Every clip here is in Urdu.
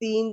3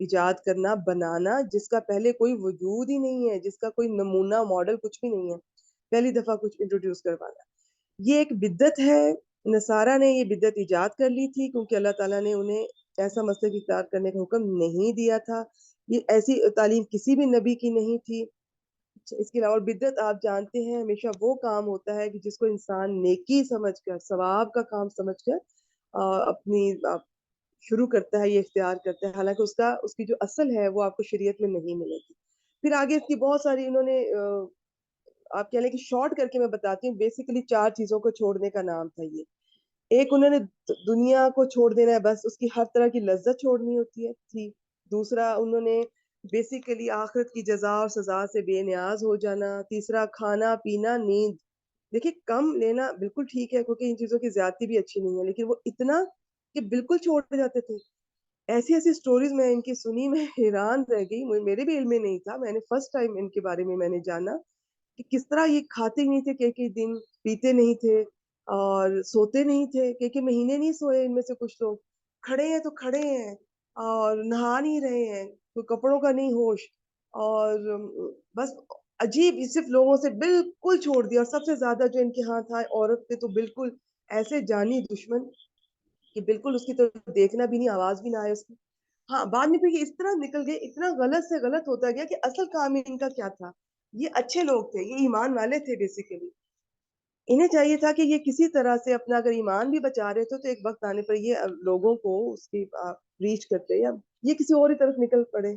ایجاد کرنا، بنانا، جس کا پہلے کوئی وجود ہی نہیں ہے، جس کا کوئی نمونہ ماڈل کچھ بھی نہیں ہے، پہلی دفعہ کچھ انٹروڈیوس کروانا، یہ ایک بدعت ہے۔ نصارہ نے یہ بدعت ایجاد کر لی تھی کیونکہ اللہ تعالیٰ نے انہیں ایسا مسلک اختیار کرنے کا حکم نہیں دیا تھا، یہ ایسی تعلیم کسی بھی نبی کی نہیں تھی۔ اس کے علاوہ بدعت آپ جانتے ہیں ہمیشہ وہ کام ہوتا ہے کہ جس کو انسان نیکی سمجھ کر، ثواب کا کام سمجھ کر اپنی شروع کرتا ہے، یہ اختیار کرتا ہے، حالانکہ اس کی جو اصل ہے وہ آپ کو شریعت میں نہیں ملے گی۔ پھر آگے اس کی بہت ساری انہوں نے آپ کہہ لیں کہ شارٹ کر کے میں بتاتی ہوں، بیسیکلی 4 چیزوں کو چھوڑنے کا نام تھا یہ۔ ایک انہوں نے دنیا کو چھوڑ دینا ہے، بس اس کی ہر طرح کی لذت چھوڑنی ہوتی ہے تھی۔ دوسرا انہوں نے بیسیکلی آخرت کی جزا اور سزا سے بے نیاز ہو جانا۔ تیسرا کھانا پینا نیند، دیکھیں کم لینا بالکل ٹھیک ہے کیونکہ ان چیزوں کی زیادتی بھی اچھی نہیں ہے، لیکن وہ اتنا کہ بالکل چھوڑ جاتے تھے۔ ایسی ایسی سٹوریز میں ان کی سنی، میں حیران رہ گئی، میرے بھی علم میں نہیں تھا، میں نے فرسٹ ٹائم ان کے بارے میں نے جانا کہ کس طرح یہ کھاتے نہیں تھے کئی دن، پیتے نہیں تھے اور سوتے نہیں تھے، کئی مہینے نہیں سوئے ان میں سے کچھ لوگ، کھڑے ہیں تو کھڑے ہیں اور نہا نہیں رہے ہیں، کوئی کپڑوں کا نہیں ہوش، اور بس عجیب، صرف لوگوں سے بالکل چھوڑ دیا۔ اور سب سے زیادہ جو ان کے ہاں تھا عورت پہ، تو بالکل ایسے جانی دشمن کہ بالکل اس کی طرف دیکھنا بھی نہیں، آواز بھی نہ آئے اس کی۔ ہاں بعد میں پھر یہ اس طرح نکل گئے، اتنا غلط سے غلط ہوتا گیا کہ اصل کام ان کا کیا تھا، یہ اچھے لوگ تھے، یہ ایمان والے تھے بیسیکلی، انہیں چاہیے تھا کہ یہ کسی طرح سے اپنا اگر ایمان بھی بچا رہے تھے تو ایک وقت آنے پر یہ لوگوں کو اس کی ریچ کرتے، یا یہ کسی اور ہی طرف نکل پڑے۔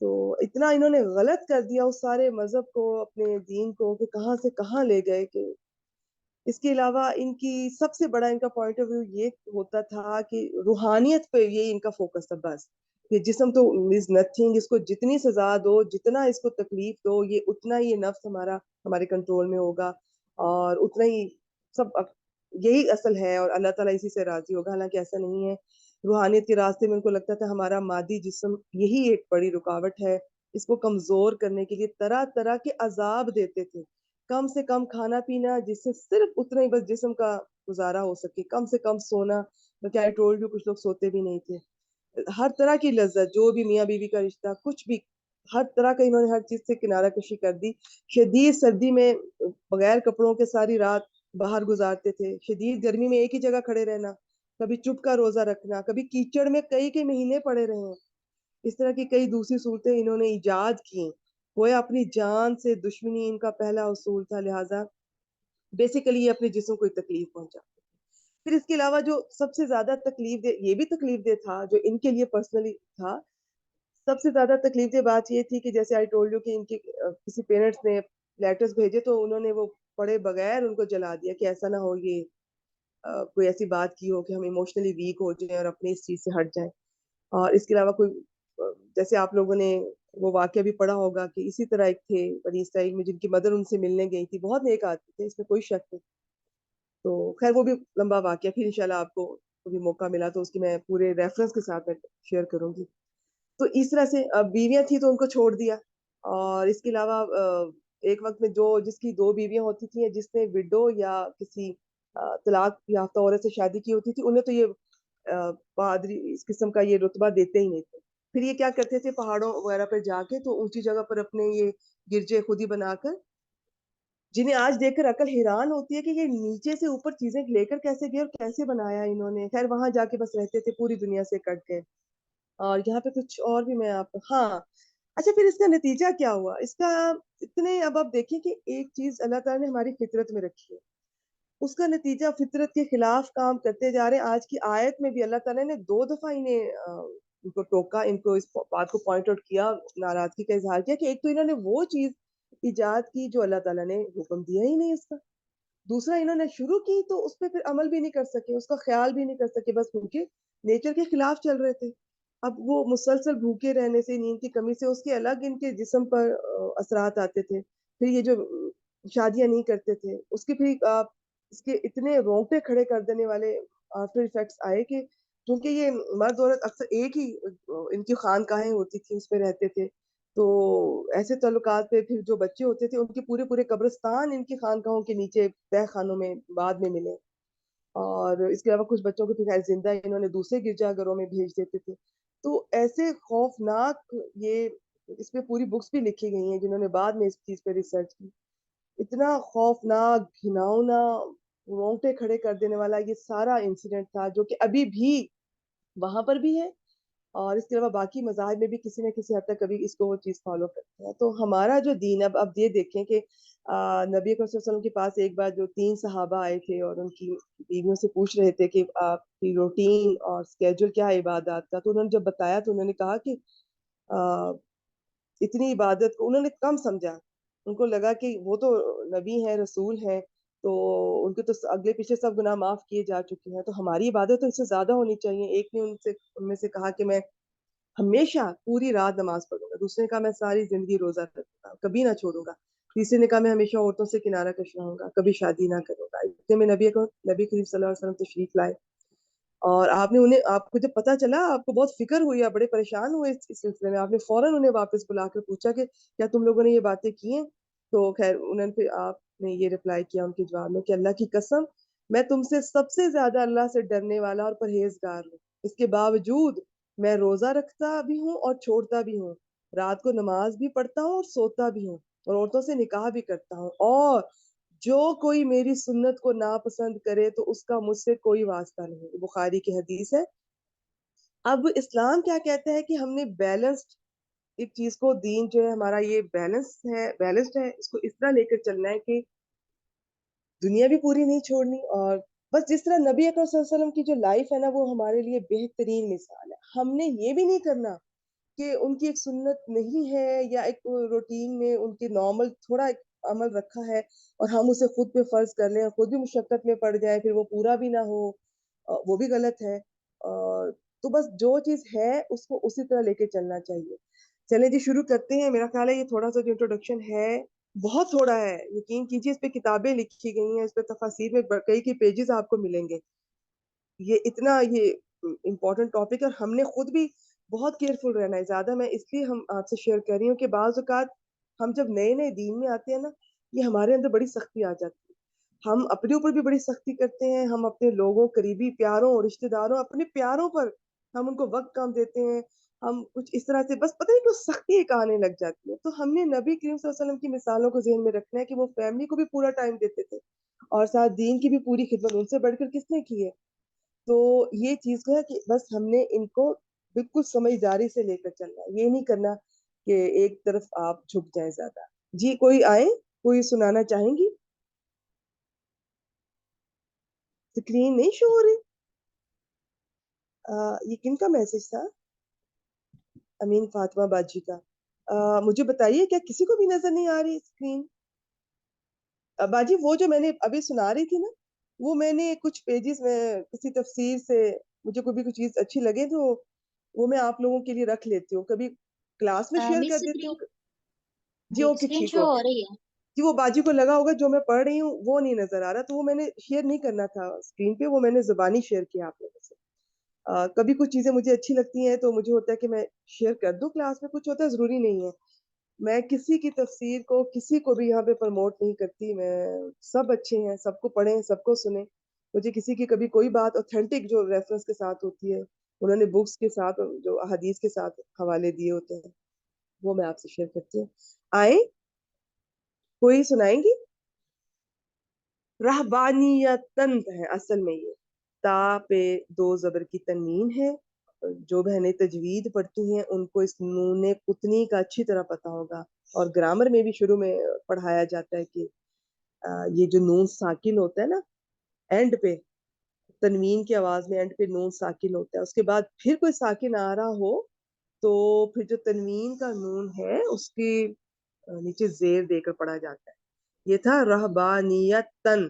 تو اتنا انہوں نے غلط کر دیا اس سارے مذہب کو، اپنے دین کو، کہ کہاں سے کہاں لے گئے۔ کہ اس کے علاوہ ان کی سب سے بڑا ان کا پوائنٹ آف ویو یہ ہوتا تھا کہ روحانیت پہ یہ ان کا فوکس تھا، بس کہ جسم تو از نتھنگ، اس کو جتنی سزا دو، جتنا اس کو تکلیف دو، یہ اتنا ہی نفس ہمارے کنٹرول میں ہوگا اور اتنا ہی سب یہی اصل ہے، اور اللہ تعالیٰ اسی سے راضی ہوگا۔ حالانکہ ایسا نہیں ہے، روحانیت کے راستے میں ان کو لگتا تھا ہمارا مادی جسم یہی ایک بڑی رکاوٹ ہے، اس کو کمزور کرنے کے لیے طرح طرح کے عذاب دیتے تھے، کم سے کم کھانا پینا جس سے صرف اتنا ہی بس جسم کا گزارا ہو سکے، کم سے کم سونا، کیا آئی ٹولڈ یو، کچھ لوگ سوتے بھی نہیں تھے، ہر طرح کی لذت، جو بھی میاں بیوی کا رشتہ، کچھ بھی، ہر طرح کا انہوں نے ہر چیز سے کنارہ کشی کر دی۔ شدید سردی میں بغیر کپڑوں کے ساری رات باہر گزارتے تھے، شدید گرمی میں ایک ہی جگہ کھڑے رہنا، کبھی چپ کا روزہ رکھنا، کبھی کیچڑ میں کئی مہینے پڑے رہے ہیں۔ اس طرح کی کئی دوسری صورتیں انہوں نے ایجاد کی، وہ اپنی جان سے دشمنی ان کا پہلا اصول تھا، لہٰذا بیسیکلی یہ اپنے جسم کو تکلیف پہنچا۔ پھر اس کے علاوہ جو سب سے زیادہ تکلیف دہ، یہ بھی تکلیف دہ تھا جو ان کے لیے پرسنلی تھا، سب سے زیادہ تکلیف دہ بات یہ تھی کہ جیسے آئی ٹولڈ یو کہ ان کے کسی پیرنٹس نے لیٹرز بھیجے تو انہوں نے وہ پڑھے بغیر ان کو جلا دیا کہ ایسا نہ ہو یہ کوئی ایسی بات کی ہو کہ ہم ایموشنلی ویک ہو جائیں اور اپنی اس چیز سے ہٹ جائیں۔ اور اس کے علاوہ کوئی جیسے آپ لوگوں نے وہ واقعہ بھی پڑھا ہوگا کہ اسی طرح ایک تھے بنی اسرائیل میں جن کی مدر ان سے ملنے گئی تھی، بہت نیک آدمی تھے، اس میں کوئی شک نہیں۔ تو خیر وہ بھی لمبا واقعہ، پھر انشاءاللہ آپ کو کبھی موقع ملا تو اس کی میں پورے ریفرنس کے ساتھ شیئر کروں گی۔ تو اس طرح سے بیویاں تھیں تو ان کو چھوڑ دیا، اور اس کے علاوہ ایک وقت میں جس کی 2 بیویاں ہوتی تھیں، جس نے وڈو یا کسی طلاق یافتہ عورت سے شادی کی ہوتی تھی، انہیں تو یہ پادری اس قسم کا یہ رتبہ دیتے ہی نہیں تھے۔ پھر یہ کیا کرتے تھے، پہاڑوں وغیرہ پر جا کے تو اونچی جگہ پر اپنے یہ گرجے خود ہی بنا کر، جنہیں آج دیکھ کر عقل حیران ہوتی ہے کہ یہ نیچے سے اوپر چیزیں لے کر کیسے گئے اور کیسے بنایا انہوں نے۔ خیر وہاں جا کے بس رہتے تھے، پوری دنیا سے کٹ گئے۔ اور یہاں پہ کچھ اور بھی میں آپ کو، ہاں اچھا، پھر اس کا نتیجہ کیا ہوا اس کا؟ اب آپ دیکھیں کہ ایک چیز اللہ تعالیٰ نے ہماری فطرت میں رکھی ہے، اس کا نتیجہ فطرت کے خلاف کام کرتے جا رہے ہیں۔ آج کی آیت میں بھی اللہ تعالیٰ نے 2 دفعہ ان کو ٹوکا، ان کو اس بات کو پوائنٹ آؤٹ کیا، ناراضگی کا اظہار کیا کہ ایک تو انہوں نے وہ چیز ایجاد کی جو اللہ تعالیٰ نے حکم دیا ہی نہیں اس کا، دوسرا انہوں نے شروع کی تو اس پہ پھر عمل بھی نہیں کر سکے، اس کا خیال بھی نہیں کر سکے، بس ان کے نیچر کے خلاف چل رہے تھے۔ اب وہ مسلسل بھوکے رہنے سے، نیند کی کمی سے، اس کے الگ ان کے جسم پر اثرات آتے تھے۔ پھر یہ جو شادیاں نہیں کرتے تھے، اس کے پھر اس کے اتنے رونگٹے کھڑے کر دینے والے آفٹر ایفیکٹس آئے کہ کیونکہ یہ مرد عورت اکثر ایک ہی ان کی خانقاہیں ہوتی تھی، اس پہ رہتے تھے، تو ایسے تعلقات پہ پھر جو بچے ہوتے تھے ان کے پورے قبرستان ان کی خانقاہوں کے نیچے تہ خانوں میں بعد میں ملے۔ اور اس کے علاوہ کچھ بچوں کو پھر زندہ انہوں نے دوسرے گرجا گھروں میں بھیج دیتے تھے۔ تو ایسے خوفناک یہ اس پہ پوری بکس بھی لکھی گئی ہیں جنہوں نے بعد میں اس چیز پہ ریسرچ کی. اتنا خوفناک گھناؤنا رونگٹے کھڑے کر دینے والا یہ سارا انسیڈنٹ تھا جو کہ ابھی بھی وہاں پر بھی ہے اور اس کے علاوہ باقی مذاہب میں بھی کسی نہ کسی حد تک کبھی اس کو وہ چیز فالو کرتے ہیں. تو ہمارا جو دین اب یہ دیکھیں کہ نبی اکرم صلی اللہ علیہ وسلم کے پاس ایک بار جو 3 صحابہ آئے تھے اور ان کی بیویوں سے پوچھ رہے تھے کہ آپ کی روٹین اور اسکیجول کیا ہے عبادات کا. تو انہوں نے جب بتایا تو انہوں نے کہا کہ اتنی عبادت کو انہوں نے کم سمجھا. ان کو لگا کہ وہ تو نبی ہیں رسول ہیں تو ان کے تو اگلے پیچھے سب گناہ معاف کیے جا چکے ہیں تو ہماری عبادت تو اس سے زیادہ ہونی چاہیے. ایک نے ان میں سے کہا کہ میں ہمیشہ پوری رات نماز پڑھوں گا. دوسرے نے کہا میں ساری زندگی روزہ رکھوں گا کبھی نہ چھوڑوں گا. تیسرے نے کہا میں ہمیشہ عورتوں سے کنارہ کش رہوں گا کبھی شادی نہ کروں گا. اتنے میں نبی کریم صلی اللہ علیہ وسلم تشریف لائے اور آپ کو جب پتا چلا آپ کو بہت فکر ہوئی آپ بڑے پریشان ہوئے اس سلسلے میں. آپ نے فوراً انہیں واپس بلا کر پوچھا کہ کیا تم لوگوں نے یہ باتیں کی ہیں. تو خیر انہوں نے پھر آپ نے یہ رپلائی کیا ان کے جواب میں کہ اللہ کی قسم میں تم سے سب سے زیادہ اللہ سے ڈرنے والا اور پرہیزگار ہوں. اس کے باوجود میں روزہ رکھتا بھی ہوں اور چھوڑتا بھی ہوں. رات کو نماز بھی پڑھتا ہوں اور سوتا بھی ہوں اور عورتوں سے نکاح بھی کرتا ہوں. اور جو کوئی میری سنت کو ناپسند کرے تو اس کا مجھ سے کوئی واسطہ نہیں. بخاری کی حدیث ہے. اب اسلام کیا کہتا ہے کہ ہم نے بیلنسڈ ایک چیز کو دین جو ہے ہمارا یہ بیلنسڈ ہے. اس کو اس طرح لے کر چلنا ہے کہ دنیا بھی پوری نہیں چھوڑنی اور بس جس طرح نبی اکرم صلی اللہ علیہ وسلم کی جو لائف ہے نا وہ ہمارے لیے بہترین مثال ہے. ہم نے یہ بھی نہیں کرنا کہ ان کی ایک سنت نہیں ہے یا ایک روٹین میں ان کے نارمل تھوڑا ایک عمل رکھا ہے اور ہم اسے خود پہ فرض کر لیں خود بھی مشقت میں پڑ جائے پھر وہ پورا بھی نہ ہو. وہ بھی غلط ہے. تو بس جو چیز ہے اس کو اسی طرح لے کے چلنا چاہیے. چلیں جی شروع کرتے ہیں. میرا خیال ہے یہ تھوڑا سا جو انٹروڈکشن ہے بہت تھوڑا ہے. یقین کیجیے اس پہ کتابیں لکھی گئی ہیں اس پہ تفاسیر میں کئی پیجز آپ کو ملیں گے. یہ امپورٹنٹ ٹاپک ہے اور ہم نے خود بھی بہت کیئرفل رہنا ہے. زیادہ میں اس لیے ہم آپ سے شیئر کر رہی ہوں کہ بعض اوقات ہم جب نئے نئے دین میں آتے ہیں نا یہ ہمارے اندر بڑی سختی آ جاتی ہے. ہم اپنے اوپر بھی بڑی سختی کرتے ہیں. ہم اپنے لوگوں قریبی پیاروں رشتے داروں اپنے پیاروں پر ہم ان کو وقت کم دیتے ہیں. ہم کچھ اس طرح سے بس پتہ نہیں کیوں سختی ایک آنے لگ جاتی ہے. تو ہم نے نبی کریم صلی اللہ علیہ وسلم کی مثالوں کو ذہن میں رکھنا ہے کہ وہ فیملی کو بھی پورا ٹائم دیتے تھے اور ساتھ دین کی بھی پوری خدمت. ان سے بڑھ کر کس نے کی ہے. تو یہ چیز کو ہے کہ بس ہم نے ان کو بالکل سمجھداری سے لے کر چلنا ہے. یہ نہیں کرنا کہ ایک طرف آپ جھک جائیں زیادہ. جی کوئی آئے کوئی سنانا چاہیں گی. اسکرین نہیں شو ہو رہی. یہ کن کا میسج تھا. امین فاطمہ باجی کا. مجھے بتائیے کیا کسی کو بھی نظر نہیں آ رہی اسکرین. باجی وہ جو میں نے ابھی سنا رہی تھی نا وہ میں نے کچھ پیجز میں کسی تفسیر سے مجھے کوئی بھی کچھ چیز اچھی لگے تو وہ میں آپ لوگوں کے لیے رکھ لیتی ہوں. کبھی کلاس میں شیئر کر مس دیتی اسکرین. ہوں. جی جی اوکے اسکرین ٹھیک شو ہو اوکے. رہی ہے. جی وہ باجی کو لگا ہوگا جو میں پڑھ رہی ہوں وہ نہیں نظر آ رہا تو وہ میں نے شیئر نہیں کرنا تھا اسکرین پہ. وہ میں نے زبانی شیئر کیا آپ لوگوں سے. کبھی کچھ چیزیں مجھے اچھی لگتی ہیں تو مجھے ہوتا ہے کہ میں شیئر کر دوں کلاس میں. کچھ ہوتا ہے ضروری نہیں ہے. میں کسی کی تفسیر کو کسی کو بھی یہاں پہ پروموٹ نہیں کرتی. میں سب اچھے ہیں سب کو پڑھیں سب کو سنیں. مجھے کسی کی کبھی کوئی بات اوتھینٹک جو ریفرنس کے ساتھ ہوتی ہے انہوں نے بکس کے ساتھ جو احادیث کے ساتھ حوالے دیے ہوتے ہیں وہ میں آپ سے شیئر کرتی ہوں. آئیں کوئی سنائیں گی. رہبانیتن ہے اصل میں. یہ تا پہ 2 زبر کی تنوین ہے. جو بہنیں تجوید پڑھتی ہیں ان کو اس نون قطنی کا اچھی طرح پتا ہوگا اور گرامر میں بھی شروع میں پڑھایا جاتا ہے کہ یہ جو نون ساکن ہوتا ہے نا اینڈ پہ تنوین کی آواز میں اینڈ پہ نون ساکن ہوتا ہے. اس کے بعد پھر کوئی ساکن آ رہا ہو تو پھر جو تنوین کا نون ہے اس کی نیچے زیر دے کر پڑھا جاتا ہے. یہ تھا رہبانیتن.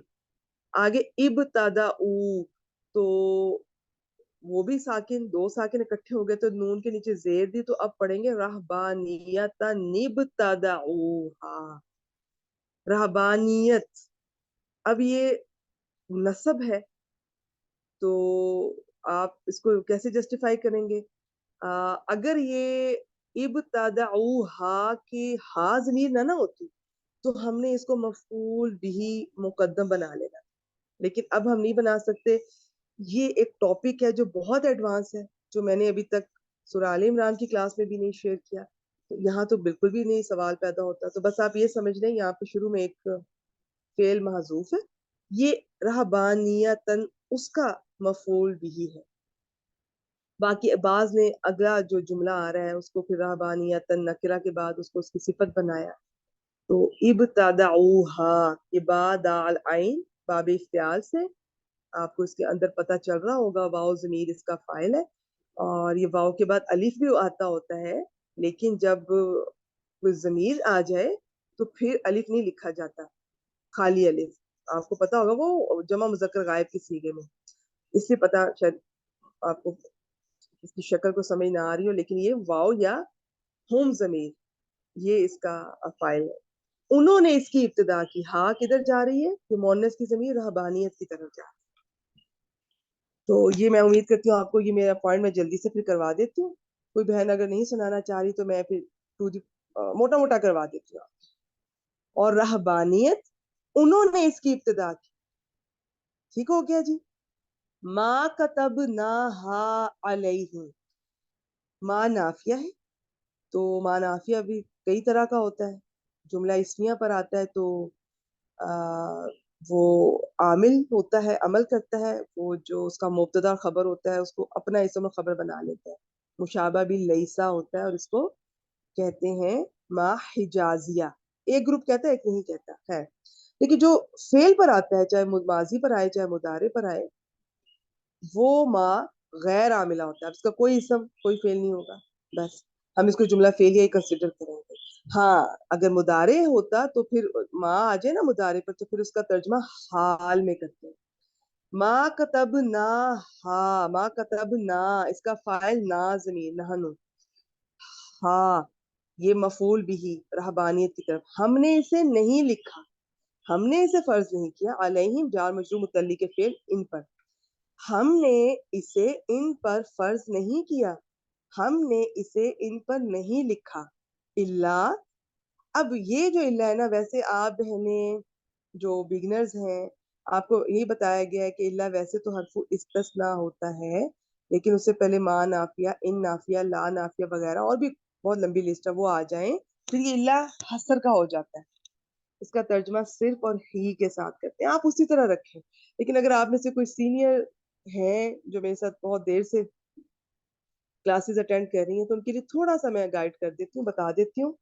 آگے ابتداؤ تو وہ بھی ساکن 2 ساکن اکٹھے ہو گئے تو نون کے نیچے زیر دی تو اب پڑھیں گے رہبانیتن ابتدعوہا. رہبانیت اب یہ نسب ہے تو آپ اس کو کیسے جسٹیفائی کریں گے. اگر یہ ابتدعوہا کی ہا ضمیر نہ ہوتی تو ہم نے اس کو مفعول بھی مقدم بنا لینا. لیکن اب ہم نہیں بنا سکتے. یہ ایک ٹاپک ہے جو بہت ایڈوانس ہے جو میں نے ابھی تک سورہ آل عمران کی کلاس میں بھی نہیں شیئر کیا، تو یہاں تو بالکل بھی نہیں سوال پیدا ہوتا. تو بس آپ یہ سمجھ لیں یہاں پہ شروع میں ایک فعل محذوف ہے، یہ رہبانیتن اس کا مفعول بھی ہے. باقی بعض نے اگلا جو جملہ آ رہا ہے اس کو پھر رہبانیتن نکرہ کے بعد اس کو اس کی صفت بنایا. تو ابتدعوہا، یہ با دال عین باب افتعال سے آپ کو اس کے اندر پتہ چل رہا ہوگا واو ضمیر اس کا فاعل ہے، اور یہ واو کے بعد الف بھی آتا ہوتا ہے، لیکن جب کوئی ضمیر آ جائے تو پھر الف نہیں لکھا جاتا، خالی الف. آپ کو پتا ہوگا وہ جمع مذکر غائب کی صیغے میں، اس سے پتا شاید آپ کو اس کی شکل کو سمجھ نہ آ رہی ہو، لیکن یہ واو یا ہوم ضمیر یہ اس کا فاعل ہے. انہوں نے اس کی ابتدا کی، ہاں کدھر جا رہی ہے؟ یہ مؤنث کی ضمیر رہبانیت کی طرف جا رہی ہے. تو یہ میں امید کرتی ہوں آپ کو یہ میرا پوائنٹ میں جلدی سے پھر کروا دیتی ہوں. کوئی بہن اگر نہیں سنانا چاہ رہی تو میں پھر موٹا موٹا کروا دیتی ہوں. اور رہبانیت انہوں نے اس کی ابتدا کی. ٹھیک ہو گیا جی. ما کتبناہا علیہم، ما نافیہ ہے، تو ما نافیہ بھی کئی طرح کا ہوتا ہے. جملہ اسمیہ پر آتا ہے تو وہ عامل ہوتا ہے، عمل کرتا ہے، وہ جو اس کا مبتدا خبر ہوتا ہے اس کو اپنا اسم و خبر بنا لیتا ہے. مشابہ بھی لیسا ہوتا ہے اور اس کو کہتے ہیں ما حجازیہ. ایک گروپ کہتا ہے ایک نہیں کہتا ہے. لیکن جو فعل پر آتا ہے، چاہے ماضی پر آئے چاہے مضارع پر آئے، وہ ما غیر عاملہ ہوتا ہے. اس کا کوئی اسم کوئی فعل نہیں ہوگا، بس ہم اس کو جملہ فعلیہ ہی کنسیڈر کریں گے. ہاں اگر مضارع ہوتا تو پھر ما آ جائے نا مضارع پر تو پھر اس کا ترجمہ حال میں کرتے ہیں. ما کتبنا ہا، ما کتبنا اس کا فاعل نا ضمیر نحن، ہاں یہ مفعول بھی رہبانیت کی طرف. ہم نے اسے نہیں لکھا، ہم نے اسے فرض نہیں کیا. علیہم جار مجرور متعلق فعل ان پر، ہم نے اسے ان پر فرض نہیں کیا، ہم نے اسے ان پر نہیں لکھا. اللہ، اب یہ جو اللہ ہے نا، ویسے آپ بہنیں جو بگنرز ہیں آپ کو یہی بتایا گیا ہے کہ اللہ ویسے تو حرف استثناء ہوتا ہے، لیکن اس سے پہلے ما نافیہ، ان نافیہ، لا نافیہ وغیرہ اور بھی بہت لمبی لسٹ ہے، وہ آ جائیں پھر یہ اللہ حسر کا ہو جاتا ہے. اس کا ترجمہ صرف اور ہی کے ساتھ کرتے ہیں، آپ اسی طرح رکھیں. لیکن اگر آپ میں سے کوئی سینئر ہیں جو میرے ساتھ بہت دیر سے کلاسز اٹینڈ کر رہی ہیں تو ان کے لیے تھوڑا سا میں گائیڈ کر دیتی ہوں، بتا دیتی ہوں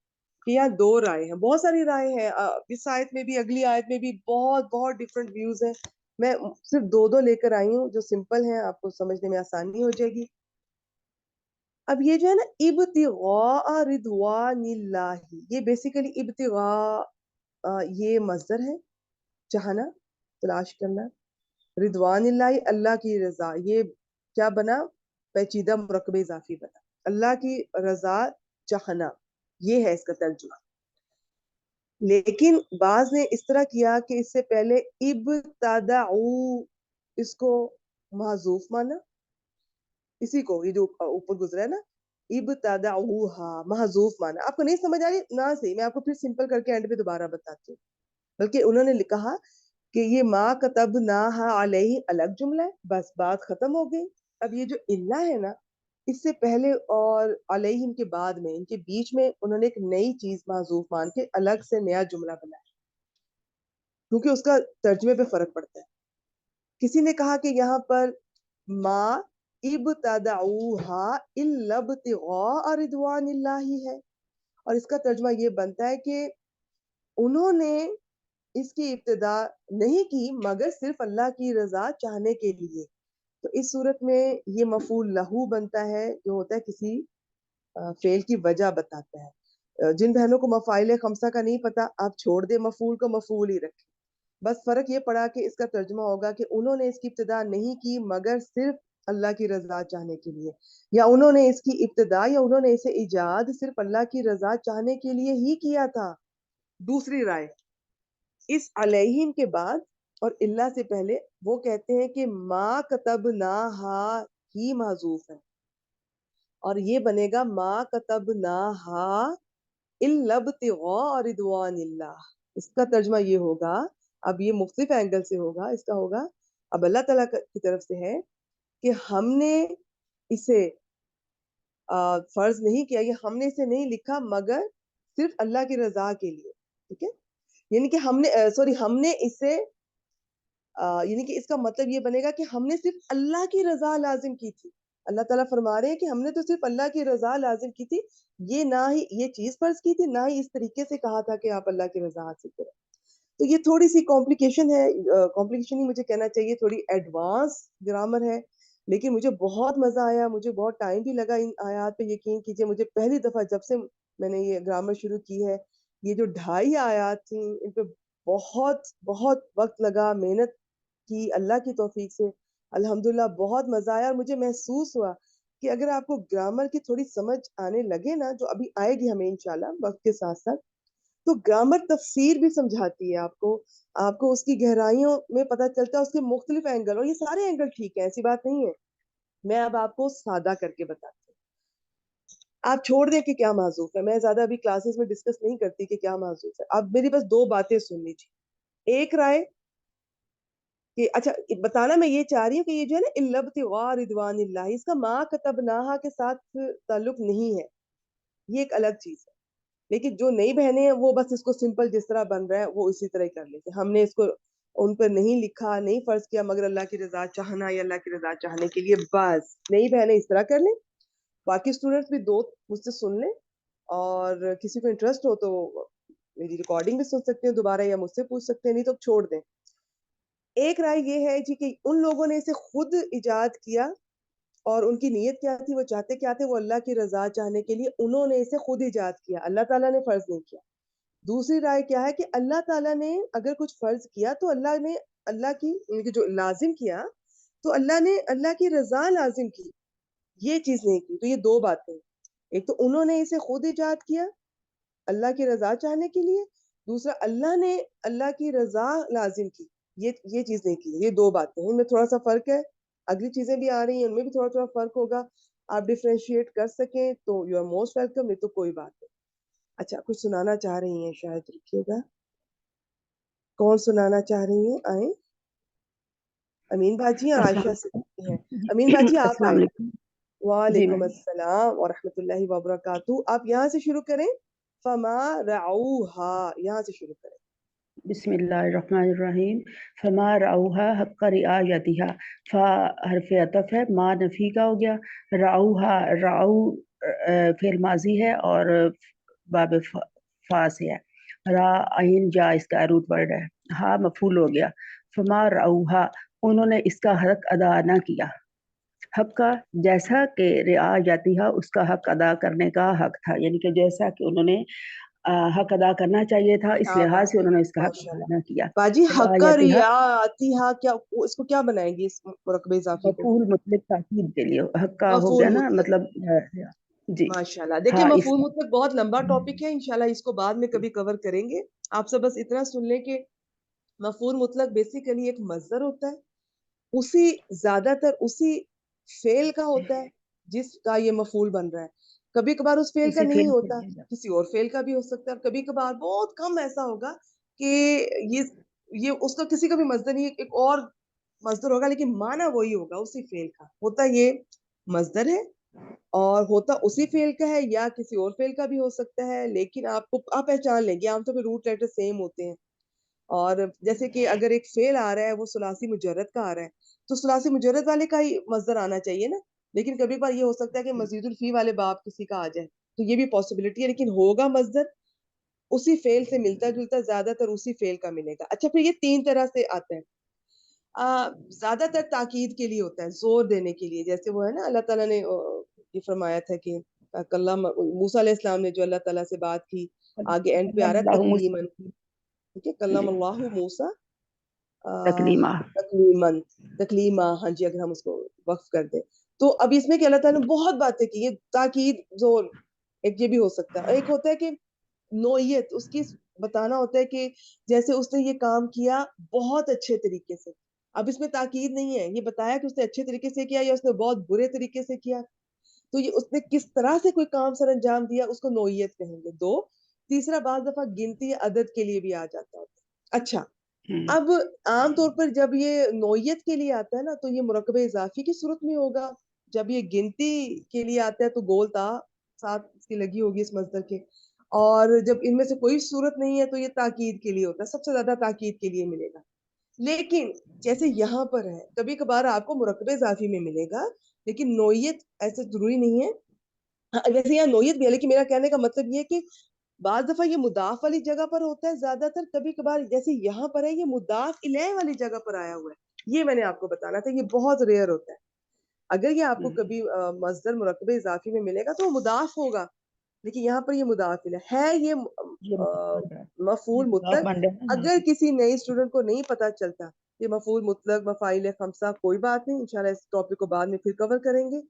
کہ یہاں دو رائے ہیں، بہت ساری رائے ہیں. اس آیت میں بھی اگلی آیت میں بھی بہت بہت ڈفرینٹ ویوز ہیں. میں صرف دو لے کر آئی ہوں جو سمپل ہیں، آپ کو سمجھنے میں آسانی ہو جائے گی. اب یہ جو ہے نا ابتغاء رضوان اللہ، یہ بیسیکلی ابتغاء یہ مصدر ہے، چاہنا، تلاش کرنا. رضوان اللہ، اللہ کی رضا، یہ کیا بنا؟ پیچیدہ مرکب اضافی بنا. اللہ کی رضا چاہنا، یہ ہے اس کا ترجمہ. لیکن بعض نے اس طرح کیا کہ اس سے پہلے ابتدعو اس کو محذوف مانا، اسی کو یہ جو اوپر گزرا ہے نا ابتدعوہا محذوف مانا. آپ کو نہیں سمجھ آ رہی نہ صحیح، میں آپ کو پھر سمپل کر کے اینڈ پہ دوبارہ بتاتی ہوں. بلکہ انہوں نے کہا کہ یہ ما کتبناہا علیہ الگ جملہ ہے، بس بات ختم ہو گئی. اب یہ جو اللہ ہے نا، اس سے پہلے اور علیہم کے بعد میں، ان کے بیچ میں انہوں نے ایک نئی چیز محذوف مان کے الگ سے نیا جملہ بنایا، کیونکہ اس کا ترجمے پہ فرق پڑتا ہے. کسی نے کہا کہ یہاں پر ما ابتدعوہا الا ابتغاء رضوان اللہ ہے، اور اس کا ترجمہ یہ بنتا ہے کہ انہوں نے اس کی ابتدا نہیں کی مگر صرف اللہ کی رضا چاہنے کے لیے. تو اس صورت میں یہ مفعول لہو بنتا ہے، جو ہوتا ہے کسی فعل کی وجہ بتاتا ہے. جن بہنوں کو مفاعل خمسہ کا نہیں پتا، آپ چھوڑ دیں مفعول کو مفعول ہی رکھیں. بس فرق یہ پڑا کہ اس کا ترجمہ ہوگا کہ انہوں نے اس کی ابتدا نہیں کی مگر صرف اللہ کی رضا چاہنے کے لیے، یا انہوں نے اس کی ابتدا یا انہوں نے اسے ایجاد صرف اللہ کی رضا چاہنے کے لیے ہی کیا تھا. دوسری رائے اس علیہم کے بعد اور اللہ سے پہلے وہ کہتے ہیں کہ ما کتبناہا ہی محذوف ہے، اور یہ بنے گا ما کتبناہا الا ابتغاء رضوان اللہ. اس کا ترجمہ یہ ہوگا، اب یہ مختلف اینگل سے ہوگا، اس کا ہوگا اب اللہ تعالیٰ کی طرف سے ہے کہ ہم نے اسے فرض نہیں کیا، یہ ہم نے اسے نہیں لکھا مگر صرف اللہ کی رضا کے لیے. ٹھیک ہے، یعنی کہ ہم نے اسے یعنی کہ اس کا مطلب یہ بنے گا کہ ہم نے صرف اللہ کی رضا لازم کی تھی. اللہ تعالیٰ فرما رہے ہیں کہ ہم نے تو صرف اللہ کی رضا لازم کی تھی، یہ نہ ہی یہ چیز فرض کی تھی، نہ ہی اس طریقے سے کہا تھا کہ آپ اللہ کی رضا حاصل کریں. تو یہ تھوڑی سی کمپلیکیشن ہے، کمپلیکیشن ہی مجھے کہنا چاہیے، تھوڑی ایڈوانس گرامر ہے، لیکن مجھے بہت مزہ آیا، مجھے بہت ٹائم بھی لگا ان آیات پہ. یقین کیجئے مجھے پہلی دفعہ جب سے میں نے یہ گرامر شروع کی ہے، یہ جو 2.5 آیات تھیں ان پہ بہت بہت وقت لگا، محنت کی اللہ کی توفیق سے. الحمدللہ بہت مزہ آیا، اور مجھے محسوس ہوا کہ اگر آپ کو گرامر کی تھوڑی سمجھ آنے لگے نا، جو ابھی آئے گی ہمیں انشاءاللہ وقت کے ساتھ ساتھ، تو گرامر تفسیر بھی سمجھاتی ہے آپ کو اس کی گہرائیوں میں پتہ چلتا ہے، اس کے مختلف اینگل، اور یہ سارے اینگل ٹھیک ہے، ایسی بات نہیں ہے. میں اب آپ کو سادہ کر کے بتاتی ہوں. آپ چھوڑ دیں کہ کیا معذوف ہے، میں زیادہ ابھی کلاسز میں ڈسکس نہیں کرتی کہ کیا معذوف ہے. اب میری بس 2 باتیں سن لیجیے. ایک رائے کہ اچھا بتانا میں یہ چاہ رہی ہوں کہ یہ جو ہے نا الا ابتغاء رضوان اللہ، اس کا ما کتبناہا کے ساتھ تعلق نہیں ہے، یہ ایک الگ چیز ہے. لیکن جو نئی بہنیں ہیں وہ بس اس کو سمپل جس طرح بن رہا ہے وہ اسی طرح ہی کر لیتے. ہم نے اس کو ان پر نہیں لکھا، نہیں فرض کیا مگر اللہ کی رضا چاہنا یا اللہ کی رضا چاہنے کے لیے. بس نئی بہنیں اس طرح کر لیں. باقی اسٹوڈنٹس بھی 2 مجھ سے سن لیں، اور کسی کو انٹرسٹ ہو تو میری ریکارڈنگ بھی سن سکتے ہیں دوبارہ، یا مجھ سے پوچھ سکتے ہیں، نہیں تو چھوڑ دیں. ایک رائے یہ ہے جی کہ ان لوگوں نے اسے خود ایجاد کیا، اور ان کی نیت کیا تھی، وہ چاہتے کیا تھے، وہ اللہ کی رضا چاہنے کے لیے انہوں نے اسے خود ایجاد کیا، اللہ تعالیٰ نے فرض نہیں کیا. دوسری رائے کیا ہے کہ اللہ تعالیٰ نے اگر کچھ فرض کیا تو اللہ نے اللہ کی یعنی کہ جو لازم کیا تو اللہ نے اللہ کی رضا لازم کی، یہ چیز نہیں کی. تو یہ 2 باتیں، ایک تو انہوں نے اسے خود ایجاد کیا اللہ کی رضا چاہنے کے لیے، دوسرا اللہ نے اللہ کی رضا لازم کی، یہ چیز نہیں کی. یہ 2 باتیں ہیں، ان میں تھوڑا سا فرق ہے. اگلی چیزیں بھی آ رہی ہیں، ان میں بھی تھوڑا تھوڑا فرق ہوگا. آپ ڈیفرینشیٹ کر سکیں تو یو آر موسٹ ویلکم، نہیں تو کوئی بات نہیں. اچھا کچھ سنانا چاہ رہی ہیں شاید، رکھیے گا. کون سنانا چاہ رہی ہیں؟ آئیں. امین باجی اور عائشہ سے ہیں. امین باجی آپ السلام آئیں. علیکم. جی وعلیکم میم. السلام ورحمۃ اللہ وبرکاتہ. آپ یہاں سے شروع کریں، فما رعوہا، یہاں سے شروع کریں. بسم اللہ الرحمن الرحیم. فما رعوہا حق رعایتہا، فا حرف عطف ہے، ما نفی کا ہو گیا. رعوہا، رعو فعل ماضی ہے اور باب فا سے ہے. را عین جا اس کا روٹ ورڈ ہے. ہا مفعول ہو گیا. فما رعوہا، انہوں نے اس کا حق ادا نہ کیا. حق کا جیسا کہ رعایتہا اس کا حق ادا کرنے کا حق تھا، یعنی کہ جیسا کہ انہوں نے حق ادا کرنا چاہیے تھا، اس کیا لحاظ سے بات ہے، انہوں نے اس کا حق ماشاء ادا اللہ. نہ کیا. باجی حق رعایتہا رعایتہا، کیا اس کو کیا بنائیں گی اس مرکبہ اضافی کو؟ مفعول مطلق تاکید کے لیے حق کا ہو مفعول گیا نا، مطلق. مطلب جی. ماشاءاللہ. دیکھیں ہاں اس مفعول مطلق بہت لمبا ٹاپک ہے، انشاءاللہ اس کو بعد میں کبھی کور کریں گے. آپ سب بس اتنا سن لیں کہ مفعول مطلق بیسیکلی ایک مصدر ہوتا ہے، زیادہ تر اسی فعل کا ہوتا ہے جس کا یہ مفعول بن رہا ہے. کبھی کبھار اس فعل کا کسی نہیں فعل سے ہوتا، لیا جاتا کسی اور فعل کا بھی ہو سکتا ہے. کبھی کبھار بہت کم ایسا ہوگا کہ یہ اس کا کسی کا بھی مصدر نہیں، ایک اور مصدر ہوگا لیکن معنی وہی ہوگا اسی فعل کا. ہوتا یہ مصدر ہے اور ہوتا اسی فعل کا ہے، یا کسی اور فعل کا بھی ہو سکتا ہے، لیکن آپ پہچان لیں گے. عام طور پہ روٹ لیٹر سیم ہوتے ہیں. اور جیسے کہ اگر ایک فعل آ رہا ہے وہ ثلاثی مجرد کا آ رہا ہے تو ثلاثی مجرد والے کا ہی مصدر آنا چاہیے نا. لیکن کبھی بار یہ ہو سکتا ہے کہ مزید الفی والے باب کسی کا آ جائے، تو یہ بھی پاسبلٹی ہے، لیکن ہوگا مصدر اسی فعل سے ملتا جلتا، زیادہ تر اسی فعل کا ملے گا. اچھا پھر یہ 3 طرح سے آتا ہے. زیادہ تر تاکید کے لیے ہوتا ہے، زور دینے کے لیے. جیسے وہ ہے نا اللہ تعالیٰ نے یہ فرمایا تھا کہ موسیٰ علیہ السلام نے جو اللہ تعالیٰ سے بات کی، آگے اینڈ پہ آ رہا ہے تکلیمن. ٹھیک ہے، کلم اللہ موسیٰ تکلیمہ. تکلیمہ. ہاں جی، اگر ہم اس کو وقف کر دیں تو اب اس میں کہ اللہ تعالیٰ نے بہت باتیں کی، یہ تاکید زور ایک یہ بھی ہو سکتا ہے. اور ایک ہوتا ہے کہ نوعیت اس کی بتانا ہوتا ہے کہ جیسے اس نے یہ کام کیا بہت اچھے طریقے سے. اب اس میں تاکید نہیں ہے، یہ بتایا کہ اس نے اچھے طریقے سے کیا یا اس نے بہت برے طریقے سے کیا. تو یہ اس نے کس طرح سے کوئی کام سر انجام دیا، اس کو نوعیت کہیں گے. 2. تیسرا بعض دفعہ گنتی یا عدد کے لیے بھی آ جاتا ہوتا ہے. اچھا اب عام طور پر جب یہ نوعیت کے لیے آتا ہے نا تو یہ مرکب اضافی کی صورت میں ہوگا، جب یہ گنتی کے لیے آتا ہے تو گول تا ساتھ اس کی لگی ہوگی اس مصدر کے، اور جب ان میں سے کوئی صورت نہیں ہے تو یہ تاکید کے لیے ہوتا ہے، سب سے زیادہ تاکید کے لیے ملے گا. لیکن جیسے یہاں پر ہے کبھی کبھار آپ کو مرکب اضافی میں ملے گا، لیکن نوعیت ایسے ضروری نہیں ہے. ویسے یہاں نوعیت بھی ہے، لیکن میرا کہنے کا مطلب یہ ہے کہ بعض دفعہ یہ مضاف والی جگہ پر ہوتا ہے زیادہ تر، کبھی کبھار جیسے یہاں پر ہے یہ مضاف الیہ والی جگہ پر آیا ہوا ہے. یہ میں نے آپ کو بتانا تھا، یہ بہت ریئر ہوتا ہے. اگر یہ آپ کو کبھی مصدر مرکب اضافی میں ملے گا تو وہ مضاف ہوگا، لیکن یہاں پر یہ مضاف الیہ ہے. یہ یہ بن رہا ہے، یہ مفعول مضاف مطلق. بن رہا ہے نا یہاں اگر پہ. کسی نئی اسٹوڈنٹ کو نہیں پتا چلتا یہ مفعول مطلق مفاعیل خمسہ، کوئی بات نہیں، انشاءاللہ اس ٹاپک کو بعد میں پھر کور کریں گے.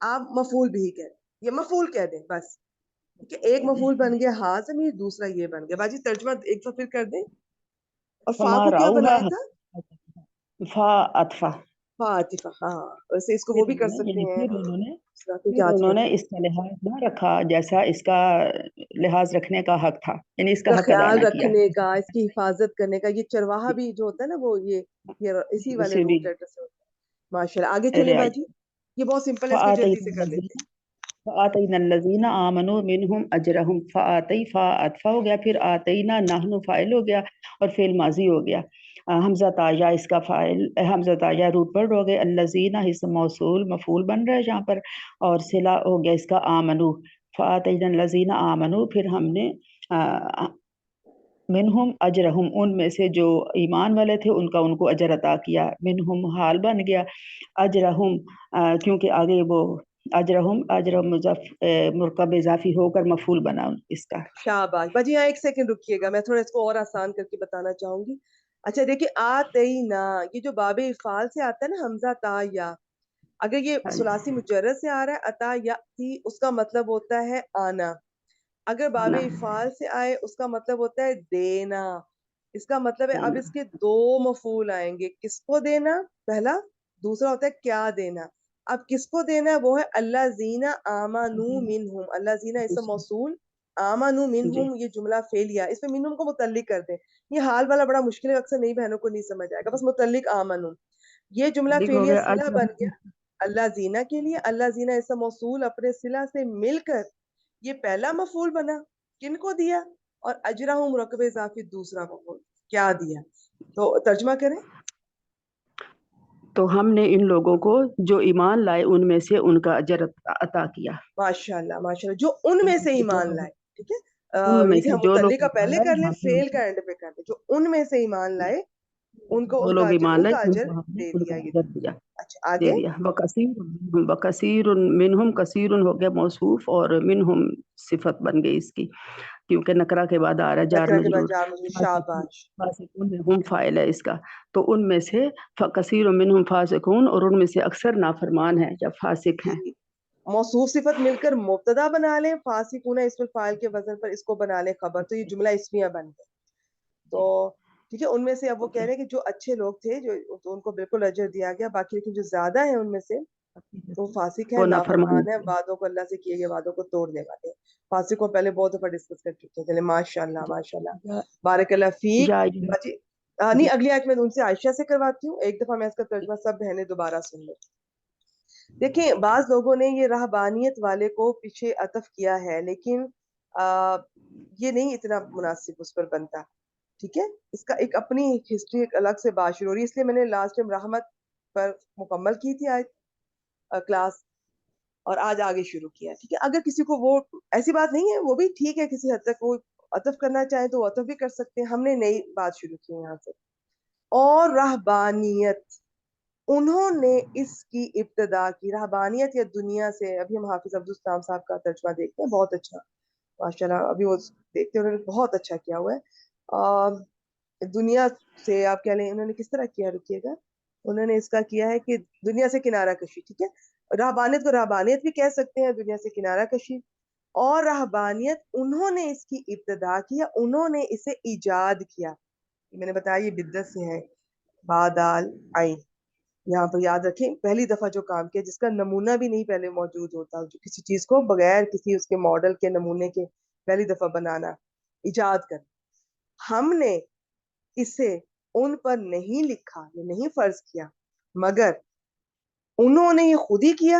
آپ مفعول بھی کہہ دیں، یہ مفعول کہہ دیں بس، کہ ایک مفعول بن گیا ہا ضمیر، دوسرا یہ بن گیا. باجی ترجمہ ایک دفعہ پھر کر دیں. اور فا فما کو کیا رعوها بنایا تھا؟ فا عطفہ. فا عاطفہ. ہاں ویسے اس کو وہ بھی کر سکتے ہیں، پھر انہوں نے اس کا لحاظ نہ رکھا جیسا اس کا لحاظ رکھنے کا حق تھا، یعنی اس کا کا حق ادا خیال نہ کیا. رکھنے کا، اس کی حفاظت کرنے کا. یہ چرواہا بھی جو ہوتا ہے نا وہ یہ اسی والے اسے بھی روٹ لیٹر سے ہوتا ہے. ماشاءاللہ آگے چلیں باجی، یہ بہت سمپل ہے، اس کو جلدی سے کر لیتے ہیں. فآتینا الذین آمنوا منہم اجرہم. فآتی فا عطفہ ہو گیا، پھر آتینا نحن فاعل ہو گیا اور فعل ماضی ہو گیا. حمزہ تاجہ اس کا فاعل، حمزہ تاجہ روٹ پر ہو گئے. الذین اسم موصول مفعول بن رہا ہے یہاں پر، اور صلہ ہو گیا اس کا آمنو. فآتینا الذین آمنوا، پھر ہم نے منہم اجرہم ان میں سے جو ایمان والے تھے ان کا ان کو اجر عطا کیا. منہم حال بن گیا، اجرہم کیونکہ آگے وہ اجرہم مرکب اضافی ہو کر مفعول بنا اس کا. شاباش باجی. یہاں ایک سیکنڈ رکیے گا، میں تھوڑا اس کو اور آسان کر کے بتانا چاہوں گی. اچھا دیکھیے، آتینا یہ جو باب افعال سے آتا ہے نا حمزہ تا یا، اگر یہ ثلاثی مجرد سے آ رہا ہے اتا یا تھی، اس کا مطلب ہوتا ہے آنا. اگر باب افعال سے آئے اس کا مطلب ہوتا ہے دینا. اس کا مطلب ہے اب اس کے دو مفعول آئیں گے. کس کو دینا؟ پہلا. دوسرا ہوتا ہے کیا دینا. اب کس کو دینا ہے؟ وہ ہے اللہ زینا آمنو منہم. اللہ زینا اسم موصول، آمنو منہم یہ جملہ فعلیہ. اس میں منہم کو متعلق کر دیں. یہ حال والا بڑا مشکل ہے، اکثر نئی بہنوں کو نہیں سمجھ آئے گا. بس متعلق آمنو، یہ جملہ ہو فعلیہ گیا صلہ بن گیا اللہ زینا کے لیے. اللہ زینا اسم موصول اپنے صلہ سے مل کر یہ پہلا مفعول بنا. کن کو دیا؟ اور اجرہم مرکب اضافی دوسرا مفعول. کیا دیا؟ تو ترجمہ کریں. تو ہم نے ان لوگوں کو جو ایمان لائے ان میں سے ان کا اجر عطا کیا. ماشاءاللہ ماشاءاللہ، جو ان میں سے ایمان لائے. ٹھیک ہے، ان میں یہ تھے سے ہم جو متعلق لوگ کا ایمان پہلے لائے کر لیں، ہم نے فعل کا اینڈ پہ کر لیں. جو ان میں سے ایمان لائے ان کو جو ان کا لوگ اجر، ایمان ان لائے کا ان اجر کو ہم نے دے ان دیا. کا یہ اجر دیا، اچھا دے آگے. دیا. وکثیر منہم، کثیر ہو گیا موصوف اور منہم صفت بن گئی اس کی، کیونکہ نکرہ کے بعد آ رہا ہے جار نکرہ کے بعد مجرور. جار مجرور. شاباش. فاسقون ہم فاعل ہے اس کا. تو ان میں سے کثیر منہم فاسقون، اور ان میں سے اکثر نافرمان ہیں یا فاسق ہیں. موصوف صفت مل کر مبتدا بنا لیں، فاسقون اسم الفاعل کے وزن پر اس کو بنا لیں خبر، تو یہ جملہ اسمیہ بن گیا. تو ٹھیک ہے، ان میں سے اب وہ کہہ رہے ہیں کہ جو اچھے لوگ تھے جو تو ان کو بالکل اجر دیا گیا، باقی لیکن جو زیادہ ہیں ان میں سے وہ فاسق ہیں، وہ نافرمان نافرمان ہیں، وعدوں کو اللہ سے کیے گئے وعدوں کو توڑنے والے ہیں. فاسق کو پہلے بہت دفعہ ڈسکس کر چکے ہیں. چلے ماشاءاللہ ماشاءاللہ، بارک اللہ فیک. باجی نہیں، اگلی آیت میں ان سے عائشہ سے کرواتی ہوں. ایک دفعہ میں اس کا ترجمہ سب بہنیں دوبارہ سن لیں. دیکھیں، بعض لوگوں نے یہ رہبانیت والے کو پیچھے عطف کیا ہے، لیکن یہ نہیں اتنا مناسب اس پر بنتا. ٹھیک ہے، اس کا ایک اپنی ہسٹری ایک الگ سے بات شروع ہو رہی ہے، اس لیے میں نے لاسٹ ٹائم رحمت پر مکمل کی تھی آج کلاس، اور آج آگے شروع کیا. ٹھیک ہے، اگر کسی کو وہ ایسی بات نہیں ہے، وہ بھی ٹھیک ہے، کسی حد تک وہ عطف کرنا چاہے تو وہ عطف بھی کر سکتے ہیں. ہم نے نئی بات شروع کی یہاں سے. اور رہبانیت، انہوں نے اس کی ابتدا کی. رہبانیت یا دنیا سے، ابھی ہم حافظ عبدالسلام صاحب کا ترجمہ دیکھتے ہیں، بہت اچھا ماشاءاللہ، ابھی وہ دیکھتے ہیں، انہوں نے بہت اچھا کیا ہوا ہے. دنیا سے آپ کہہ لیں، انہوں نے کس طرح کیا، رکیے گا، انہوں نے اس کا کیا ہے کہ دنیا سے کنارہ کشی. ٹھیک ہے، رہبانیت کو رہبانیت بھی کہہ سکتے ہیں، دنیا سے کنارہ کشی. اور رہبانیت انہوں نے اس کی ابتدا کیا، انہوں نے اسے ایجاد کیا. میں نے بتایا یہ بدت سے ہے، بادال عین. یہاں پر یاد رکھیں، پہلی دفعہ جو کام کیا جس کا نمونہ بھی نہیں پہلے موجود ہوتا، جو کسی چیز کو بغیر کسی اس کے ماڈل کے نمونے کے پہلی دفعہ بنانا، ایجاد کر. ہم نے اسے ان پر نہیں لکھا، یہ نہیں فرض کیا، مگر انہوں نے یہ خود ہی کیا.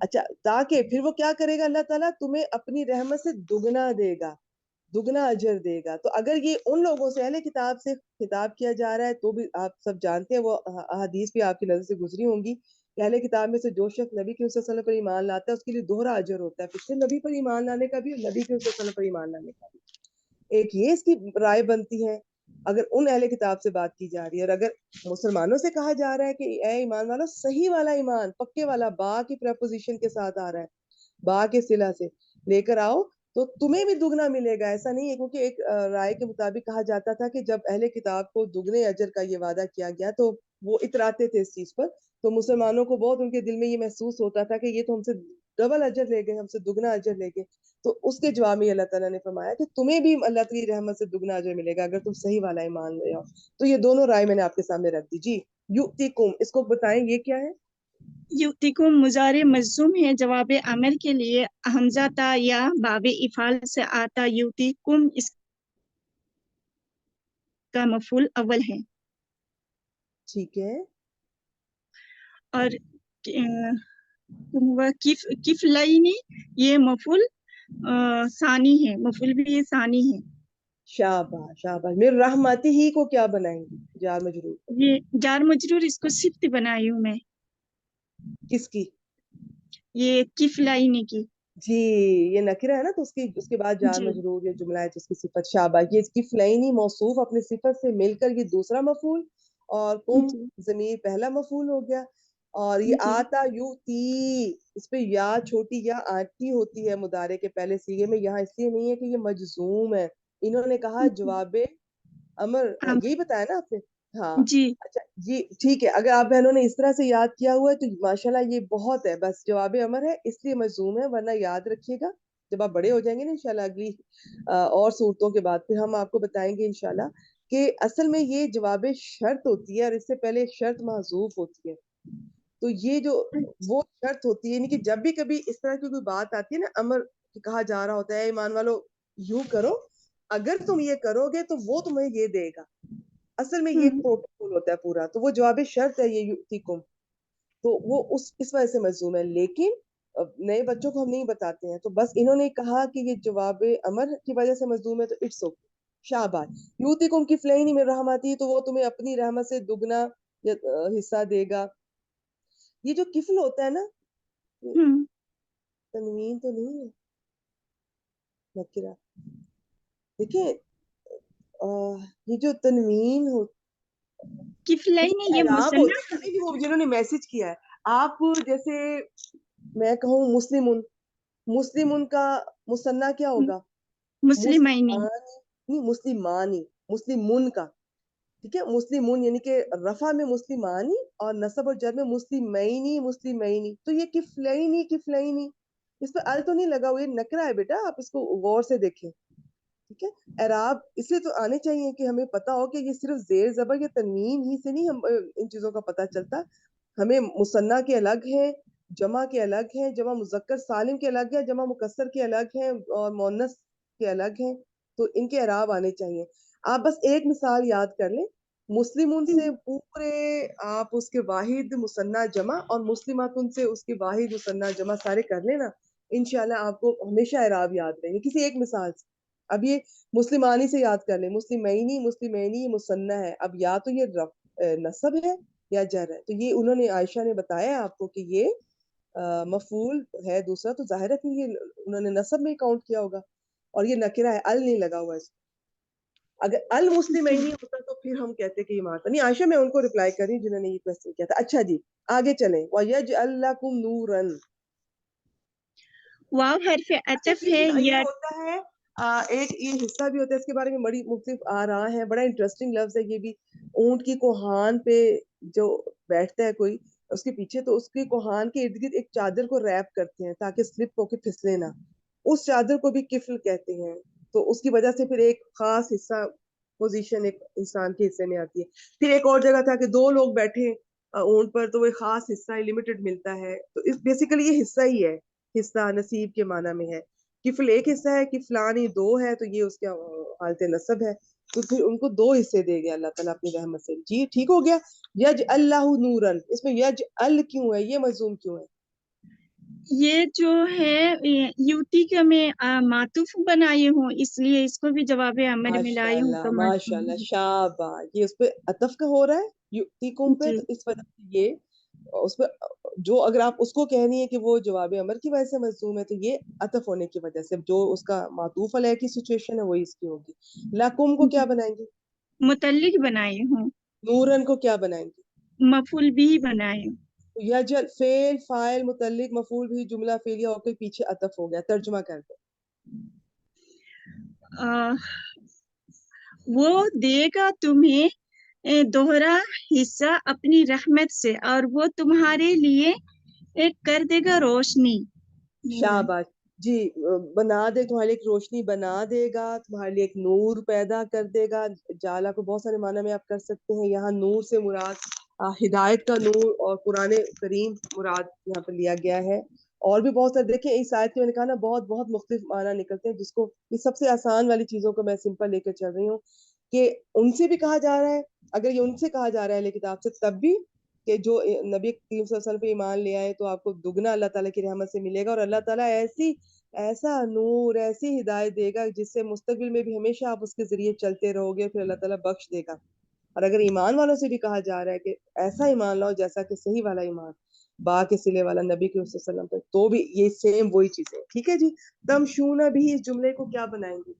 اچھا تاکہ پھر وہ کیا کرے گا اللہ تعالیٰ تمہیں اپنی رحمت سے دگنا دے گا, دگنا اجر دے گا. تو اگر یہ ان لوگوں سے اہل کتاب سے خطاب کیا جا رہا ہے تو بھی آپ سب جانتے ہیں, وہ احادیث بھی آپ کی نظر سے گزری ہوں گی کہ اہل کتاب میں سے جو شخص نبی کے صلی اللہ علیہ وسلم پر ایمان لاتا ہے اس کے لیے دوہرا اجر ہوتا ہے, پچھلے نبی پر ایمان لانے کا بھی اور نبی کے صلی اللہ علیہ وسلم پر ایمان لانے کا بھی. ایک یہ اس کی رائے بنتی ہے اگر ان اہل کتاب سے بات کی جا رہی ہے. اور اگر مسلمانوں سے کہا جا رہا ہے کہ اے ایمان والو صحیح والا ایمان, پکے والا, با کی پریپوزیشن کے ساتھ آ رہا ہے, با کے صلہ سے لے کر آؤ تو تمہیں بھی دگنا ملے گا. ایسا نہیں ہے, کیونکہ ایک رائے کے مطابق کہا جاتا تھا کہ جب اہل کتاب کو دگنے اجر کا یہ وعدہ کیا گیا تو وہ اتراتے تھے اس چیز پر, تو مسلمانوں کو بہت ان کے دل میں یہ محسوس ہوتا تھا کہ یہ تو ہم سے ڈبل اجر لے گئے, ہم سے دگنا اجر لے گئے. تو اس کے جواب میں اللہ تعالیٰ نے فرمایا کہ تمہیں بھی اللہ کی رحمت سے دگنا اجر ملے گا اگر تم صحیح والا ایمان لے آؤ. تو یہ دونوں رائے میں نے آپ کے سامنے رکھ دی. جی یؤتیکم, اس کو بتائیں یہ کیا ہے؟ یؤتیکم مضارع مجزوم ہے, جواب امر کے لیے حمزہ تا یا باب افعال سے آتا. یؤتیکم اس کا مفعول اول ہے. ٹھیک ہے. اور کفلینی یہ مفعول ثانی ہے, مفعول بھی یہ ثانی ہے. شاباش شاباش. میرے رحمتی ہی کو کیا بنائیں گے؟ جار مجرور. یہ جار مجرور اس کو صفت بنائی ہوں میں, کس کی؟ یہ کفلینی کی. جی یہ نکرہ ہے نا, تو اس کے بعد جار جی مجرور یہ جملہ ہے جس کی صفت. شاباش. یہ کفلینی موصوف اپنی صفت سے مل کر یہ دوسرا مفعول, اور کم جی ضمیر پہلا مفعول ہو گیا. اور یہ جی آتا یؤتی, اس پہ یا چھوٹی یا آتی ہوتی ہے مضارع کے پہلے صیغے میں. یہاں اس لیے نہیں ہے کہ یہ مجزوم ہے, انہوں نے کہا جواب امر, یہی بتایا نا آپ نے. ہاں جی اچھا جی ٹھیک ہے. اگر آپ بہنوں نے اس طرح سے یاد کیا ہوا ہے تو ماشاءاللہ یہ بہت ہے. بس جواب امر ہے اس لیے مجزوم ہے, ورنہ یاد رکھیے گا جب آپ بڑے ہو جائیں گے نا انشاءاللہ اگلی اور صورتوں کے بعد پھر ہم آپ کو بتائیں گے انشاءاللہ کہ اصل میں یہ جواب شرط ہوتی ہے اور اس سے پہلے شرط محذوف ہوتی ہے. تو یہ جو وہ شرط ہوتی ہے, یعنی کہ جب بھی کبھی اس طرح کی کوئی بات آتی ہے نا, امر کہا جا رہا ہوتا ہے ایمان والو یوں کرو, اگر تم یہ کرو گے تو وہ تمہیں یہ دے گا. اصل میں یہ پروٹوکول ہوتا ہے پورا, تو وہ جواب شرط ہے یہ یؤتیکم, تو وہ اس وجہ سے مجزوم ہے. لیکن نئے بچوں کو ہم نہیں بتاتے ہیں, تو بس انہوں نے کہا کہ یہ جواب امر کی وجہ سے مجزوم ہے تو اٹس اوکے. شاباش. یؤتیکم کفلین من رحمتی, تو وہ تمہیں اپنی رحمت سے دگنا حصہ دے گا. یہ جو کفل ہوتا ہے نا, تنوین تو نہیں ہے نکرہ, دیکھیں یہ جو تنوین ہو کفلینی یہ اعراب ہوتا مثنیٰ ہے نا, وہ جنہوں نے میسج کیا ہے, آپ جیسے میں کہوں مسلمن, مسلمن کا مثنیٰ کیا ہوگا؟ مسلمینی. نہیں مسلمانی, مسلمن کا, ٹھیک ہے, مسلمون یعنی کہ رفع میں مسلمانی اور نصب اور جر میں مسلمینی, مسلمینی. تو یہ کفلینی, کفلینی اس پہ ال تو نہیں لگا ہوا, یہ نکرہ ہے بیٹا, آپ اس کو غور سے دیکھیں. ٹھیک ہے, اعراب اس لیے تو آنے چاہیے کہ ہمیں پتا ہو کہ یہ صرف زیر زبر یا تنوین ہی سے نہیں ہم ان چیزوں کا پتہ چلتا. ہمیں مثنیٰ کے الگ ہیں, جمع کے الگ ہیں, جمع مذکر سالم کے الگ ہیں, جمع مکسر کے الگ ہیں, اور مؤنث کے الگ ہیں, تو ان کے اعراب آنے چاہیے. آپ بس ایک مثال یاد کر لیں, مسلمون سے پورے آپ اس کے واحد مثنیٰ جمع اور مسلماتن سے اس کے واحد مثنیٰ جمع سارے کر لیں نا, انشاءاللہ آپ کو ہمیشہ اعراب یاد رہیں گے کسی ایک مثال سے. اب یہ مسلمانی سے یاد کر لیں, مسلمینی, مسلمینی یہ مثنیٰ ہے, اب یا تو یہ نصب ہے یا جر ہے. تو یہ انہوں نے, عائشہ نے بتایا آپ کو کہ یہ مفعول ہے دوسرا, تو ظاہر ہے کہ یہ انہوں نے نصب میں کاؤنٹ کیا ہوگا, اور یہ نکرہ ہے, ال نہیں لگا ہوا اس کو. اگر المسلمینی ہوتا تو پھر ہم کہتے کہ یہ ماتا نہیں. عائشہ میں ان کو رپلائی کر رہی ہوں جنہوں نے یہ کوسچن کیا تھا. اچھا جی آگے چلیں. وَيَجْعَلْ لَكُمْ نُورًا, واو حرف عطف ہے یہ یا ہوتا ہے ایک یہ حصہ بھی ہوتا ہے, اس کے بارے میں بڑی مختلف آ رہا ہے, بڑا انٹرسٹنگ لفظ ہے یہ بھی. اونٹ کی کوہان پہ جو بیٹھتا ہے کوئی اس کے پیچھے, تو اس کی کوہان کے ارد گرد ایک چادر کو ریپ کرتے ہیں تاکہ سلپ ہو کے پھسلے نہ, اس چادر کو بھی کفل کہتے ہیں. تو اس کی وجہ سے پھر ایک خاص حصہ پوزیشن ایک انسان کے حصے میں آتی ہے. پھر ایک اور جگہ تھا کہ دو لوگ بیٹھے اونٹ پر, تو وہ خاص حصہ لمیٹڈ ملتا ہے. تو اس بیسیکلی یہ حصہ ہی ہے, حصہ نصیب کے معنی میں ہے. کفل ایک حصہ ہے, کفلانی دو ہے, تو یہ اس کا حالت نصب ہے. تو پھر ان کو دو حصے دے گیا اللہ تعالیٰ اپنی رحمت سے. جی ٹھیک ہو گیا. یج اللہ نورن, اس میں یج ال کیوں ہے, یہ مضموم کیوں ہے؟ یہ جو ہے یوتی کا میں معطوف بنائی ہوں، اس لیے اس کو بھی جواب امر میں لائی ہوں تو ماشاءاللہ شاباش، یہ اس پہ عطف کا ہو رہا ہے یؤتیکم پہ، جی تو اس وجہ سے یہ اس پہ جو اگر آپ اس کو کہنی ہے کہ وہ جواب امر کی وجہ سے مجزوم ہے، تو یہ عطف ہونے کی وجہ سے جو اس کا معطوف علیہ کی سچویشن ہے وہی اس کی ہوگی. لکم کو کیا بنائیں گے؟ متعلق بنائی ہوں، نورن کو کیا بنائیں گے؟ مفعول بھی بنائی ہوں. یجل فعل فاعل متعلق مفعول بھی جملہ فعلیہ ہو کے پیچھے عطف ہو گیا، ترجمہ کر دو. وہ دے گا تمہیں دوہرا حصہ اپنی رحمت سے، اور وہ تمہارے لیے کر دے گا روشنی. شاباش جی، بنا دے تمہارے لیے ایک روشنی بنا دے گا، تمہارے لیے ایک نور پیدا کر دے گا. جالا کو بہت سارے معنی میں آپ کر سکتے ہیں. یہاں نور سے مراد ہدایت کا نور اور قرآن کریم مراد یہاں پہ لیا گیا ہے. اور بھی بہت سارے دیکھیں اس آیت کے میں نے کہا نا بہت بہت مختلف معنی نکلتے ہیں، جس کو یہ سب سے آسان والی چیزوں کو میں سمپل لے کے چل رہی ہوں کہ ان سے بھی کہا جا رہا ہے، اگر یہ ان سے کہا جا رہا ہے اہل کتاب سے، تب بھی کہ جو نبی کریم صلی اللہ علیہ وسلم پہ ایمان لے آئے تو آپ کو دگنا اللہ تعالیٰ کی رحمت سے ملے گا، اور اللہ تعالیٰ ایسا نور ایسی ہدایت دے گا جس سے مستقبل میں بھی ہمیشہ آپ اس کے ذریعے چلتے رہو گے، پھر اللہ تعالیٰ بخش دے گا. اور اگر ایمان والوں سے بھی کہا جا رہا ہے کہ ایسا ایمان لاؤ جیسا کہ صحیح والا ایمان با کے سلے والا نبی کریم صلی اللہ علیہ وسلم پہ، تو بھی یہ سیم وہی چیزیں. ٹھیک ہے جی، تمشون بھی اس جملے کو کیا بنائیں گے؟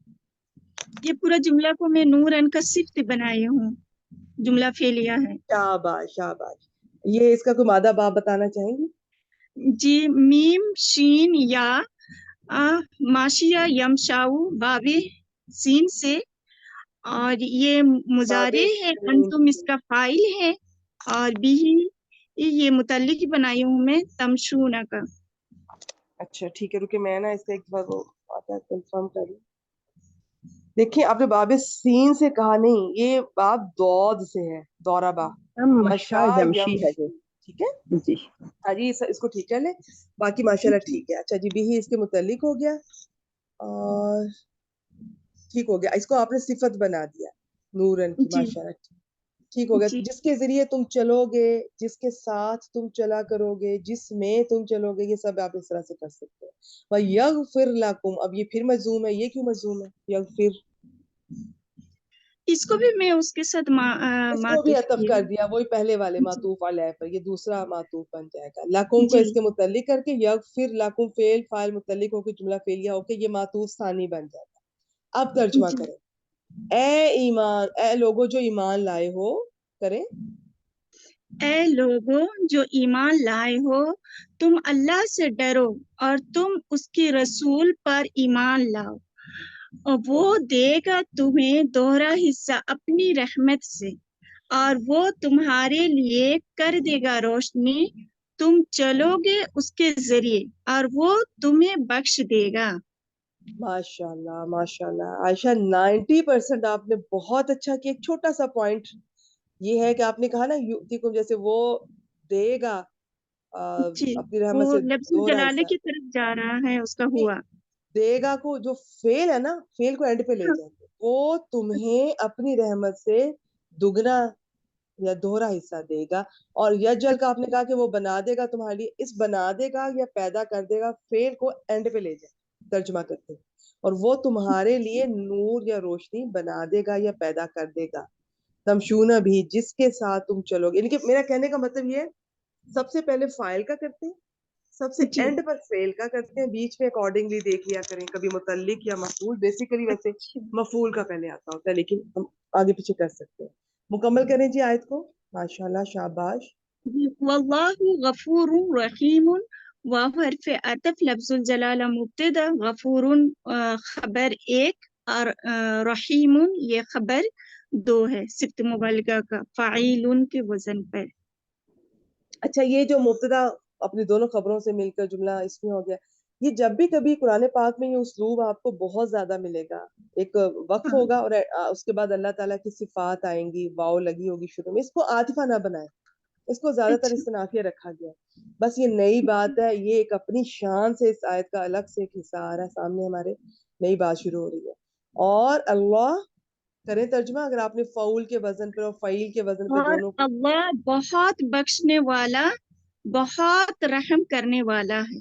یہ پورا جملہ کو میں نورن کا صفت بنائی ہوں، جملہ فعلیہ ہے. شاباش شاباش. یہ اس کا کوئی مادہ باب بتانا چاہیں گی؟ جی، میم شین یا ماشیہ یمشاؤ باب سین سے، اور یہ مضارع ہے، انتم اس کا فاعل ہے، اور بھی یہ متعلق بنائی ہوں میں تمشون کا. اچھا ٹھیک ہے، رکے میں نا اس کا ایک بار وہ آتا ہے کنفرم کر لوں. دیکھیں آپ نے باب سین سے کہا نہیں، یہ باب دود سے ہے، دوربا مشا یمشی ہے یمشی. ٹھیک ہے جی ہاں جی، اس کو ٹھیک کر لیں. باقی ماشاءاللہ ٹھیک ہے. اچھا جی، بھی اس کے متعلق ہو گیا اور ٹھیک ہو گیا. اس کو آپ نے صفت بنا دیا نورن کی. جی ماشاءاللہ ٹھیک ہو گیا. جی جس کے ذریعے تم چلو گے، جس کے ساتھ تم چلا کرو گے، جس میں تم چلو گے، یہ سب آپ اس طرح سے کر سکتے ہیں. وَيَغْفِرْ لَكُمْ، اب یہ پھر مجزوم ہے. یہ کیوں مجزوم ہے؟ یغفر اس کو بھی میں اس کے ساتھ اس کو بھی معطوف عطف کیا. کر دیا وہی پہلے والے معطوف علیہ پر، یہ دوسرا معطوف بن جائے گا. لکم کو جی اس کے متعلق کر کے یغفر لکم فعل فاعل متعلق ہو کے جملہ فعلیہ ہو کے یہ معطوف ثانی بن جائے گا. اب ترجمہ جی. کریں. اے ایمان، اے لوگوں جو ایمان لائے ہو، کریں. اے لوگوں جو ایمان لائے ہو، تم اللہ سے ڈرو اور تم اس کے رسول پر ایمان لاؤ، اور وہ دے گا تمہیں دوہرا حصہ اپنی رحمت سے، اور وہ تمہارے لیے کر دے گا روشنی، تم چلو گے اس کے ذریعے، اور وہ تمہیں بخش دے گا. ماشاءاللہ ماشاءاللہ عائشہ، 90% آپ نے بہت اچھا کیا. ایک چھوٹا سا پوائنٹ یہ ہے کہ آپ نے کہا نا یؤتیکم، جیسے وہ دے گا جی، اپنی رحمت وہ سے لفظ دوہرا جلالہ حصہ. کی طرف جا رہا ہے، اس کا نہیں، ہوا. دے گا کو جو فیل ہے نا، فیل کو اینڈ پہ لے جائیں گے. وہ تمہیں اپنی رحمت سے دگنا یا دوہرا حصہ دے گا. اور یجل کا آپ نے کہا کہ وہ بنا دے گا تمہارے لیے. اس بنا دے گا یا پیدا کر دے گا فیل کو اینڈ پہ لے جائیں، ترجمہ کرتے ہیں. اور وہ تمہارے لیے نور یا روشنی بنا دے گا یا پیدا کر دے گا. تمشون بھی، جس کے ساتھ تم چلو گے. یعنی کہ میرا کہنے کا مطلب یہ ہے، سب سے پہلے فائل کا کرتے ہیں، سب سے جی. اینڈ پر فیل کا کرتے ہیں، بیچ میں اکارڈنگلی دیکھ لیا کریں، کبھی متعلق یا مفعول. بیسیکلی ویسے اچھا. مفعول کا پہلے آتا ہوتا ہے، لیکن ہم آگے پیچھے کر سکتے ہیں. مکمل کریں جی آیت کو. ماشاءاللہ شاباش. واللہ غفور رحیم، واو حرف عطف، لفظ الجلالہ مبتدا، غفور خبر ایک، اور رحیم یہ خبر دو ہے، صفت مبالغہ کا، فاعل کے وزن پر. اچھا، یہ جو مبتدا اپنی دونوں خبروں سے مل کر جملہ اس میں ہو گیا، یہ جب بھی کبھی قرآن پاک میں یہ اسلوب آپ کو بہت زیادہ ملے گا. ایک وقف ہوگا اور اس کے بعد اللہ تعالیٰ کی صفات آئیں گی، واو لگی ہوگی شروع میں. اس کو عاطفہ نہ بنائیں، اس کو زیادہ تر اچھا. استنافیہ رکھا گیا. بس یہ نئی بات ہے، یہ ایک اپنی شان سے اس آیت کا الگ سے ایک حصہ آ رہا ہے سامنے ہمارے، نئی بات شروع ہو رہی ہے. اور اللہ کریں ترجمہ، اگر آپ نے فعول کے وزن پر اور فعیل کے وزن پہ اور دونوں کو. اللہ بہت بخشنے والا، بہت رحم کرنے والا ہے.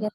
Yes,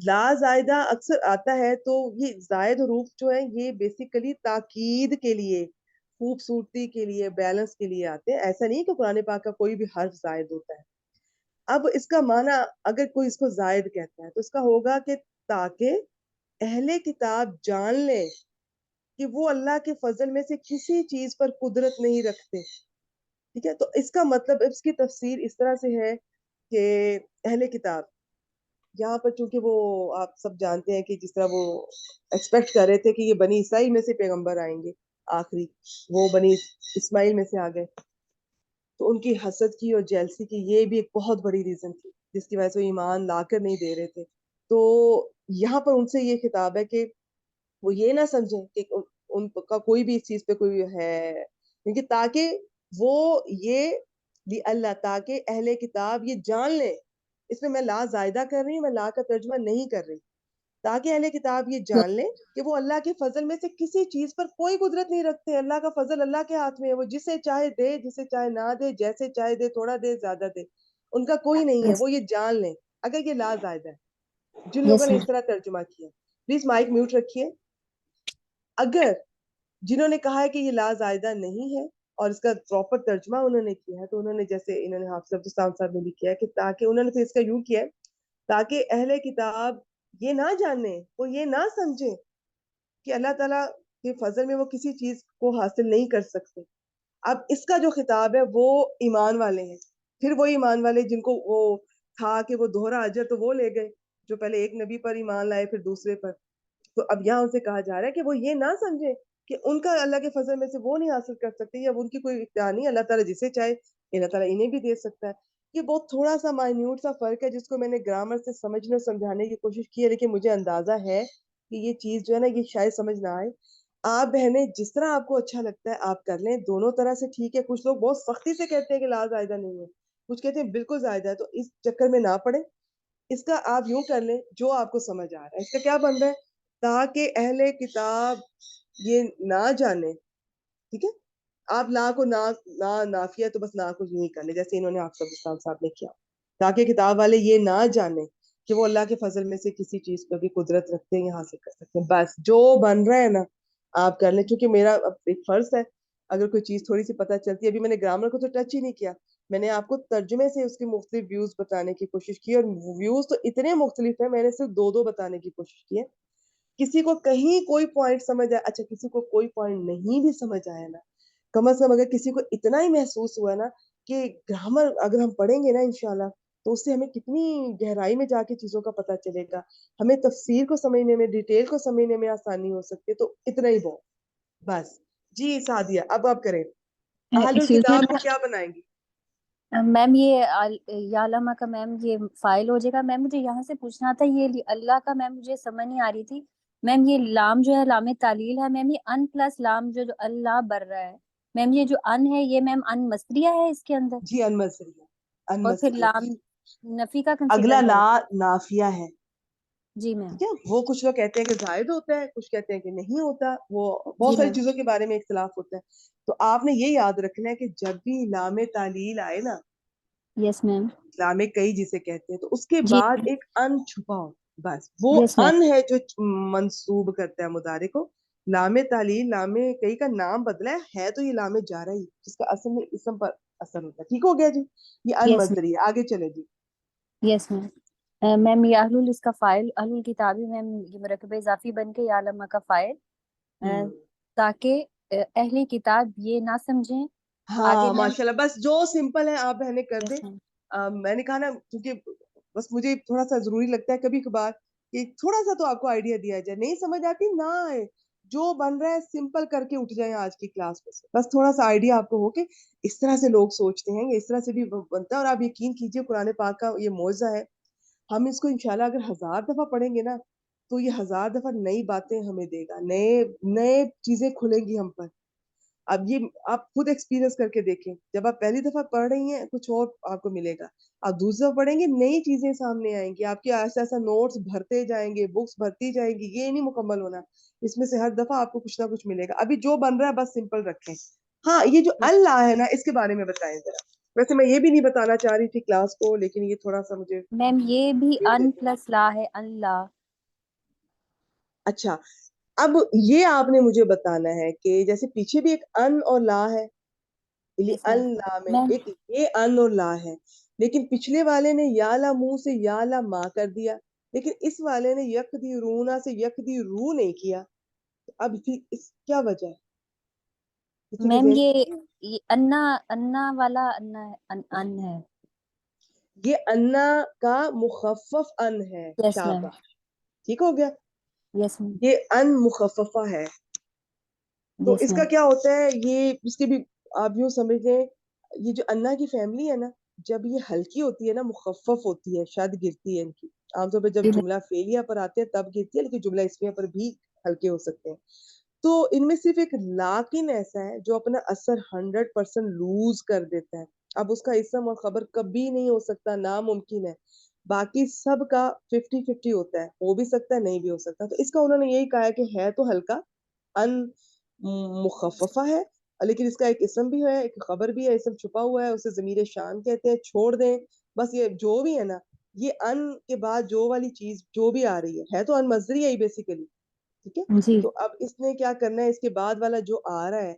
لا زائدہ اکثر آتا ہے تو یہ زائد حروف جو ہیں یہ بیسیکلی تاکید کے لیے، خوبصورتی کے لیے، بیلنس کے لیے آتے ہیں. ایسا نہیں کہ قرآن پاک کا کوئی بھی حرف زائد ہوتا ہے. اب اس کا معنی اگر کوئی اس کو زائد کہتا ہے تو اس کا ہوگا کہ تاکہ اہل کتاب جان لیں کہ وہ اللہ کے فضل میں سے کسی چیز پر قدرت نہیں رکھتے. ٹھیک ہے، تو اس کا مطلب، اس کی تفسیر اس طرح سے ہے کہ اہل کتاب یہاں پر چونکہ وہ آپ سب جانتے ہیں کہ جس طرح وہ ایکسپیکٹ کر رہے تھے کہ یہ بنی اسرائیل میں سے پیغمبر آئیں گے آخری، وہ بنی اسماعیل میں سے آ گئے، تو ان کی حسد کی اور جیلسی کی یہ بھی ایک بہت بڑی ریزن تھی جس کی وجہ سے وہ ایمان لا کر نہیں دے رہے تھے. تو یہاں پر ان سے یہ خطاب ہے کہ وہ یہ نہ سمجھیں کہ ان کا کوئی بھی اس چیز پہ کوئی ہے، کیونکہ تاکہ وہ یہ اللہ، تاکہ اہل کتاب یہ جان لیں. اس میں لا زائدہ کر رہی ہوں، میں لا کا ترجمہ نہیں کر رہی. تاکہ اہل کتاب یہ جان لیں کہ وہ اللہ کے فضل میں سے کسی چیز پر کوئی قدرت نہیں رکھتے. اللہ کا فضل اللہ کے ہاتھ میں ہے، وہ جسے چاہے دے، جسے چاہے نہ دے، جیسے چاہے دے، تھوڑا دے، زیادہ دے، ان کا کوئی نہیں ہے. Yes, وہ یہ جان لیں. اگر یہ لا زائدہ ہے، جن لوگوں yes, نے ma'am. اس طرح ترجمہ کیا، پلیز مائک میوٹ رکھیے. اگر جنہوں نے کہا ہے کہ یہ لا زائدہ نہیں ہے اور اس کا پراپر ترجمہ انہوں نے کیا ہے، تو انہوں نے جیسے انہوں نے حافظ عبدالسلام صاحب نے بھی کیا ہے کہ تاکہ انہوں نے پھر اس کا یوں کیا ہے تاکہ اہل کتاب یہ نہ جانیں، وہ یہ نہ سمجھیں کہ اللہ تعالیٰ کے فضل میں وہ کسی چیز کو حاصل نہیں کر سکتے. اب اس کا جو خطاب ہے وہ ایمان والے ہیں. پھر وہ ایمان والے جن کو وہ تھا کہ وہ دوہرا اجر تو وہ لے گئے، جو پہلے ایک نبی پر ایمان لائے پھر دوسرے پر. تو اب یہاں ان سے کہا جا رہا ہے کہ وہ یہ نہ سمجھے کہ ان کا اللہ کے فضل میں سے وہ نہیں حاصل کر سکتے، یا ان کی کوئی اختیار نہیں. اللہ تعالیٰ جسے چاہے اللہ تعالیٰ انہیں بھی دے سکتا ہے. یہ بہت تھوڑا سا مائنیوٹ سا فرق ہے جس کو میں نے گرامر سے سمجھنے اور سمجھانے کی کوشش کی ہے، لیکن مجھے اندازہ ہے کہ یہ چیز جو ہے نا یہ شاید سمجھ نہ آئے. آپ بہنیں جس طرح آپ کو اچھا لگتا ہے آپ کر لیں، دونوں طرح سے ٹھیک ہے. کچھ لوگ بہت سختی سے کہتے ہیں کہ لا زائدہ نہیں ہے، کچھ کہتے ہیں بالکل زائدہ ہے. تو اس چکر میں نہ پڑے. اس کا آپ یوں کر لیں جو آپ کو سمجھ آ رہا ہے. اس کا کیا بن رہا ہے؟ تاکہ اہل کتاب یہ نہ جانے. ٹھیک ہے، آپ لا کو نافیہ تو بس لا کو یوں ہی کر لیں جیسے انہوں نے حافظ عبدالسلام صاحب نے کیا. تاکہ کتاب والے یہ نہ جانیں کہ وہ اللہ کے فضل میں سے کسی چیز پر بھی قدرت رکھتے ہیں یا حاصل کر سکتے ہیں. بس جو بن رہا ہے نا آپ کر لیں. چونکہ میرا اب ایک فرض ہے اگر کوئی چیز تھوڑی سی پتہ چلتی ہے. ابھی میں نے گرامر کو تو ٹچ ہی نہیں کیا، میں نے آپ کو ترجمے سے اس کے مختلف ویوز بتانے کی کوشش کی، اور ویوز تو اتنے مختلف ہیں میں نے صرف دو بتانے کی کوشش کی ہے. کسی کو کہیں کوئی پوائنٹ سمجھ آیا، اچھا کسی کو کوئی پوائنٹ نہیں بھی سمجھ آیا نا، کم از کم اگر کسی کو اتنا ہی محسوس ہوا نا کہ گرامر اگر ہم پڑھیں گے نا انشاءاللہ تو اس سے ہمیں کتنی گہرائی میں جا کے چیزوں کا پتہ چلے گا، ہمیں تفسیر کو سمجھنے میں، ڈیٹیل کو سمجھنے میں آسانی ہو سکتی ہے. تو اتنا ہی بہت. بس جی سعدیہ اب آپ کریں اہل Excuse me, الکتاب کو کیا بنائیں گی؟ میم یہ یا علامہ کا میم یہ فائل ہو جائے گا. میم مجھے یہاں سے پوچھنا تھا، یہ اللہ کا میم مجھے سمجھ نہیں آ رہی تھی. میم یہ لام جو ہے لام تعلیل ہے میم، یہ ان پلس لام جو اللہ بر رہا ہے میم، یہ جو ان ہے یہ میم ان مصدریہ ہے اس کے اندر، جی انمصریہ، اور پھر انمصریہ. لام نفی کا اگلا کنسیڈر لا کریں. نافیہ ہے. جی میم. ٹھیک ہے، وہ کچھ لوگ کہتے ہیں کہ زائد ہوتا ہے، کچھ کہتے ہیں کہ نہیں ہوتا، وہ بہت جی ساری میم. چیزوں کے بارے میں اختلاف ہوتا ہے. تو آپ نے یہ یاد رکھنا ہے کہ جب بھی لام تعلیل آئے نا، یس میم. لام کئی جسے کہتے ہیں، تو اس کے جی بعد ایک ان چھپا ہو. بس وہ یس میم. ان ہے جو منصوب کرتا ہے مضارع کو. لام تعلیل لام کئی کا نام بدلا ہے تو یہ لام جارہ ہی جس کا اصل میں اسم پر اثر ہوتا ہے. ٹھیک ہو گیا جی، یہ ان یس مصدری ہے. آگے چلے جی. یس میم. میم یہ اس کا فائل اہل الکتابی میم یہ مرکب اضافی بن کے یا علامہ کا فائل تاکہ اہل کتاب یہ نہ سمجھیں. آگے ہاں میم. ماشاءاللہ، بس جو سمپل ہے آپ بہنیں کر دیں. یس میم. میں نے کہا نا کیونکہ بس مجھے تھوڑا سا ضروری لگتا ہے کبھی کبھار کہ تھوڑا سا تو آپ کو آئیڈیا دیا جائے. نہیں سمجھ آتی نہ آئے، جو بن رہا ہے سمپل کر کے اٹھ جائیں آج کی کلاس میں سے. بس تھوڑا سا آئیڈیا آپ کو ہو کہ اس طرح سے لوگ سوچتے ہیں، اس طرح سے بھی بنتا ہے. اور آپ یقین کیجئے قرآن پاک کا یہ معجزہ ہے، ہم اس کو انشاءاللہ اگر 1000 دفعہ پڑھیں گے نا تو یہ 1000 دفعہ نئی باتیں ہمیں دے گا، نئے چیزیں کھلیں گی ہم پر. اب یہ آپ خود ایکسپیرینس کر کے دیکھیں، جب آپ پہلی دفعہ پڑھ رہی ہیں کچھ اور آپ کو ملے گا، آپ دوسری دفعہ پڑھیں گے نئی چیزیں سامنے آئیں گی، آپ کے ایسا ایسا نوٹس بھرتے جائیں گے، بکس بھرتی جائیں گی. یہ نہیں مکمل ہونا، اس میں سے ہر دفعہ آپ کو کچھ نہ کچھ ملے گا. ابھی جو بن رہا ہے بس سمپل رکھیں. ہاں یہ جو اللہ ہے نا اس کے بارے میں بتائیں ذرا. ویسے میں یہ بھی نہیں بتانا چاہ رہی تھی کلاس کو، لیکن یہ تھوڑا سا مجھے میم یہ بھی دے ان دیتے ہیں۔ پلس لا ہے، ان لا. اچھا، اب یہ آپ نے مجھے بتانا ہے کہ جیسے پیچھے بھی ایک ان اور لا ہے، یس ان میم. لا میں میم ایک یہ ان اور لا ہے، لیکن پچھلے والے نے یا لا منہ سے یا لا ما کر دیا، لیکن اس والے نے یک دی رونا سے یک دی رو نہیں کیا. اب اس کیا وجہ ہے؟ کسی کے میم ذہن یہ انا انا والا انا ہے، ان ہے. یہ انا کا مخفف ان ہے. یس میم. شاباش، ٹھیک ہو گیا. یس میم. یہ ان مخففہ ہے. تو یس اس کا میم. کیا ہوتا ہے، یہ اس کے بھی آپ یوں سمجھ لیں، یہ جو انا کی فیملی ہے نا، جب یہ ہلکی ہوتی ہے نا، مخفف ہوتی ہے، شد گرتی ہے ان کی. عام طور پہ جب جی میم. جملہ فعلیہ پر آتے ہیں تب گرتی ہے، لیکن جملہ اسمیہ پر بھی ہلکے ہو سکتے ہیں. تو ان میں صرف ایک لاکن ایسا ہے جو اپنا اثر 100% لوز کر دیتا ہے. اب اس کا اسم اور خبر کبھی نہیں ہو سکتا، ناممکن ہے. باقی سب کا 50-50 ہوتا ہے، ہو بھی سکتا ہے نہیں بھی ہو سکتا. تو اس کا انہوں نے یہی کہا ہے کہ ہے تو ہلکا، ان مخففہ ہے، لیکن اس کا ایک اسم بھی ہے، ایک خبر بھی ہے، اسم چھپا ہوا ہے، اسے ضمیر شان کہتے ہیں. چھوڑ دیں بس، یہ جو بھی ہے نا، یہ ان کے بعد جو والی چیز جو بھی آ رہی ہے تو ان مصدری ہے بیسیکلی. ٹھیک ہے. جی. تو اب اس نے کیا کرنا ہے، اس کے بعد والا جو آ رہا ہے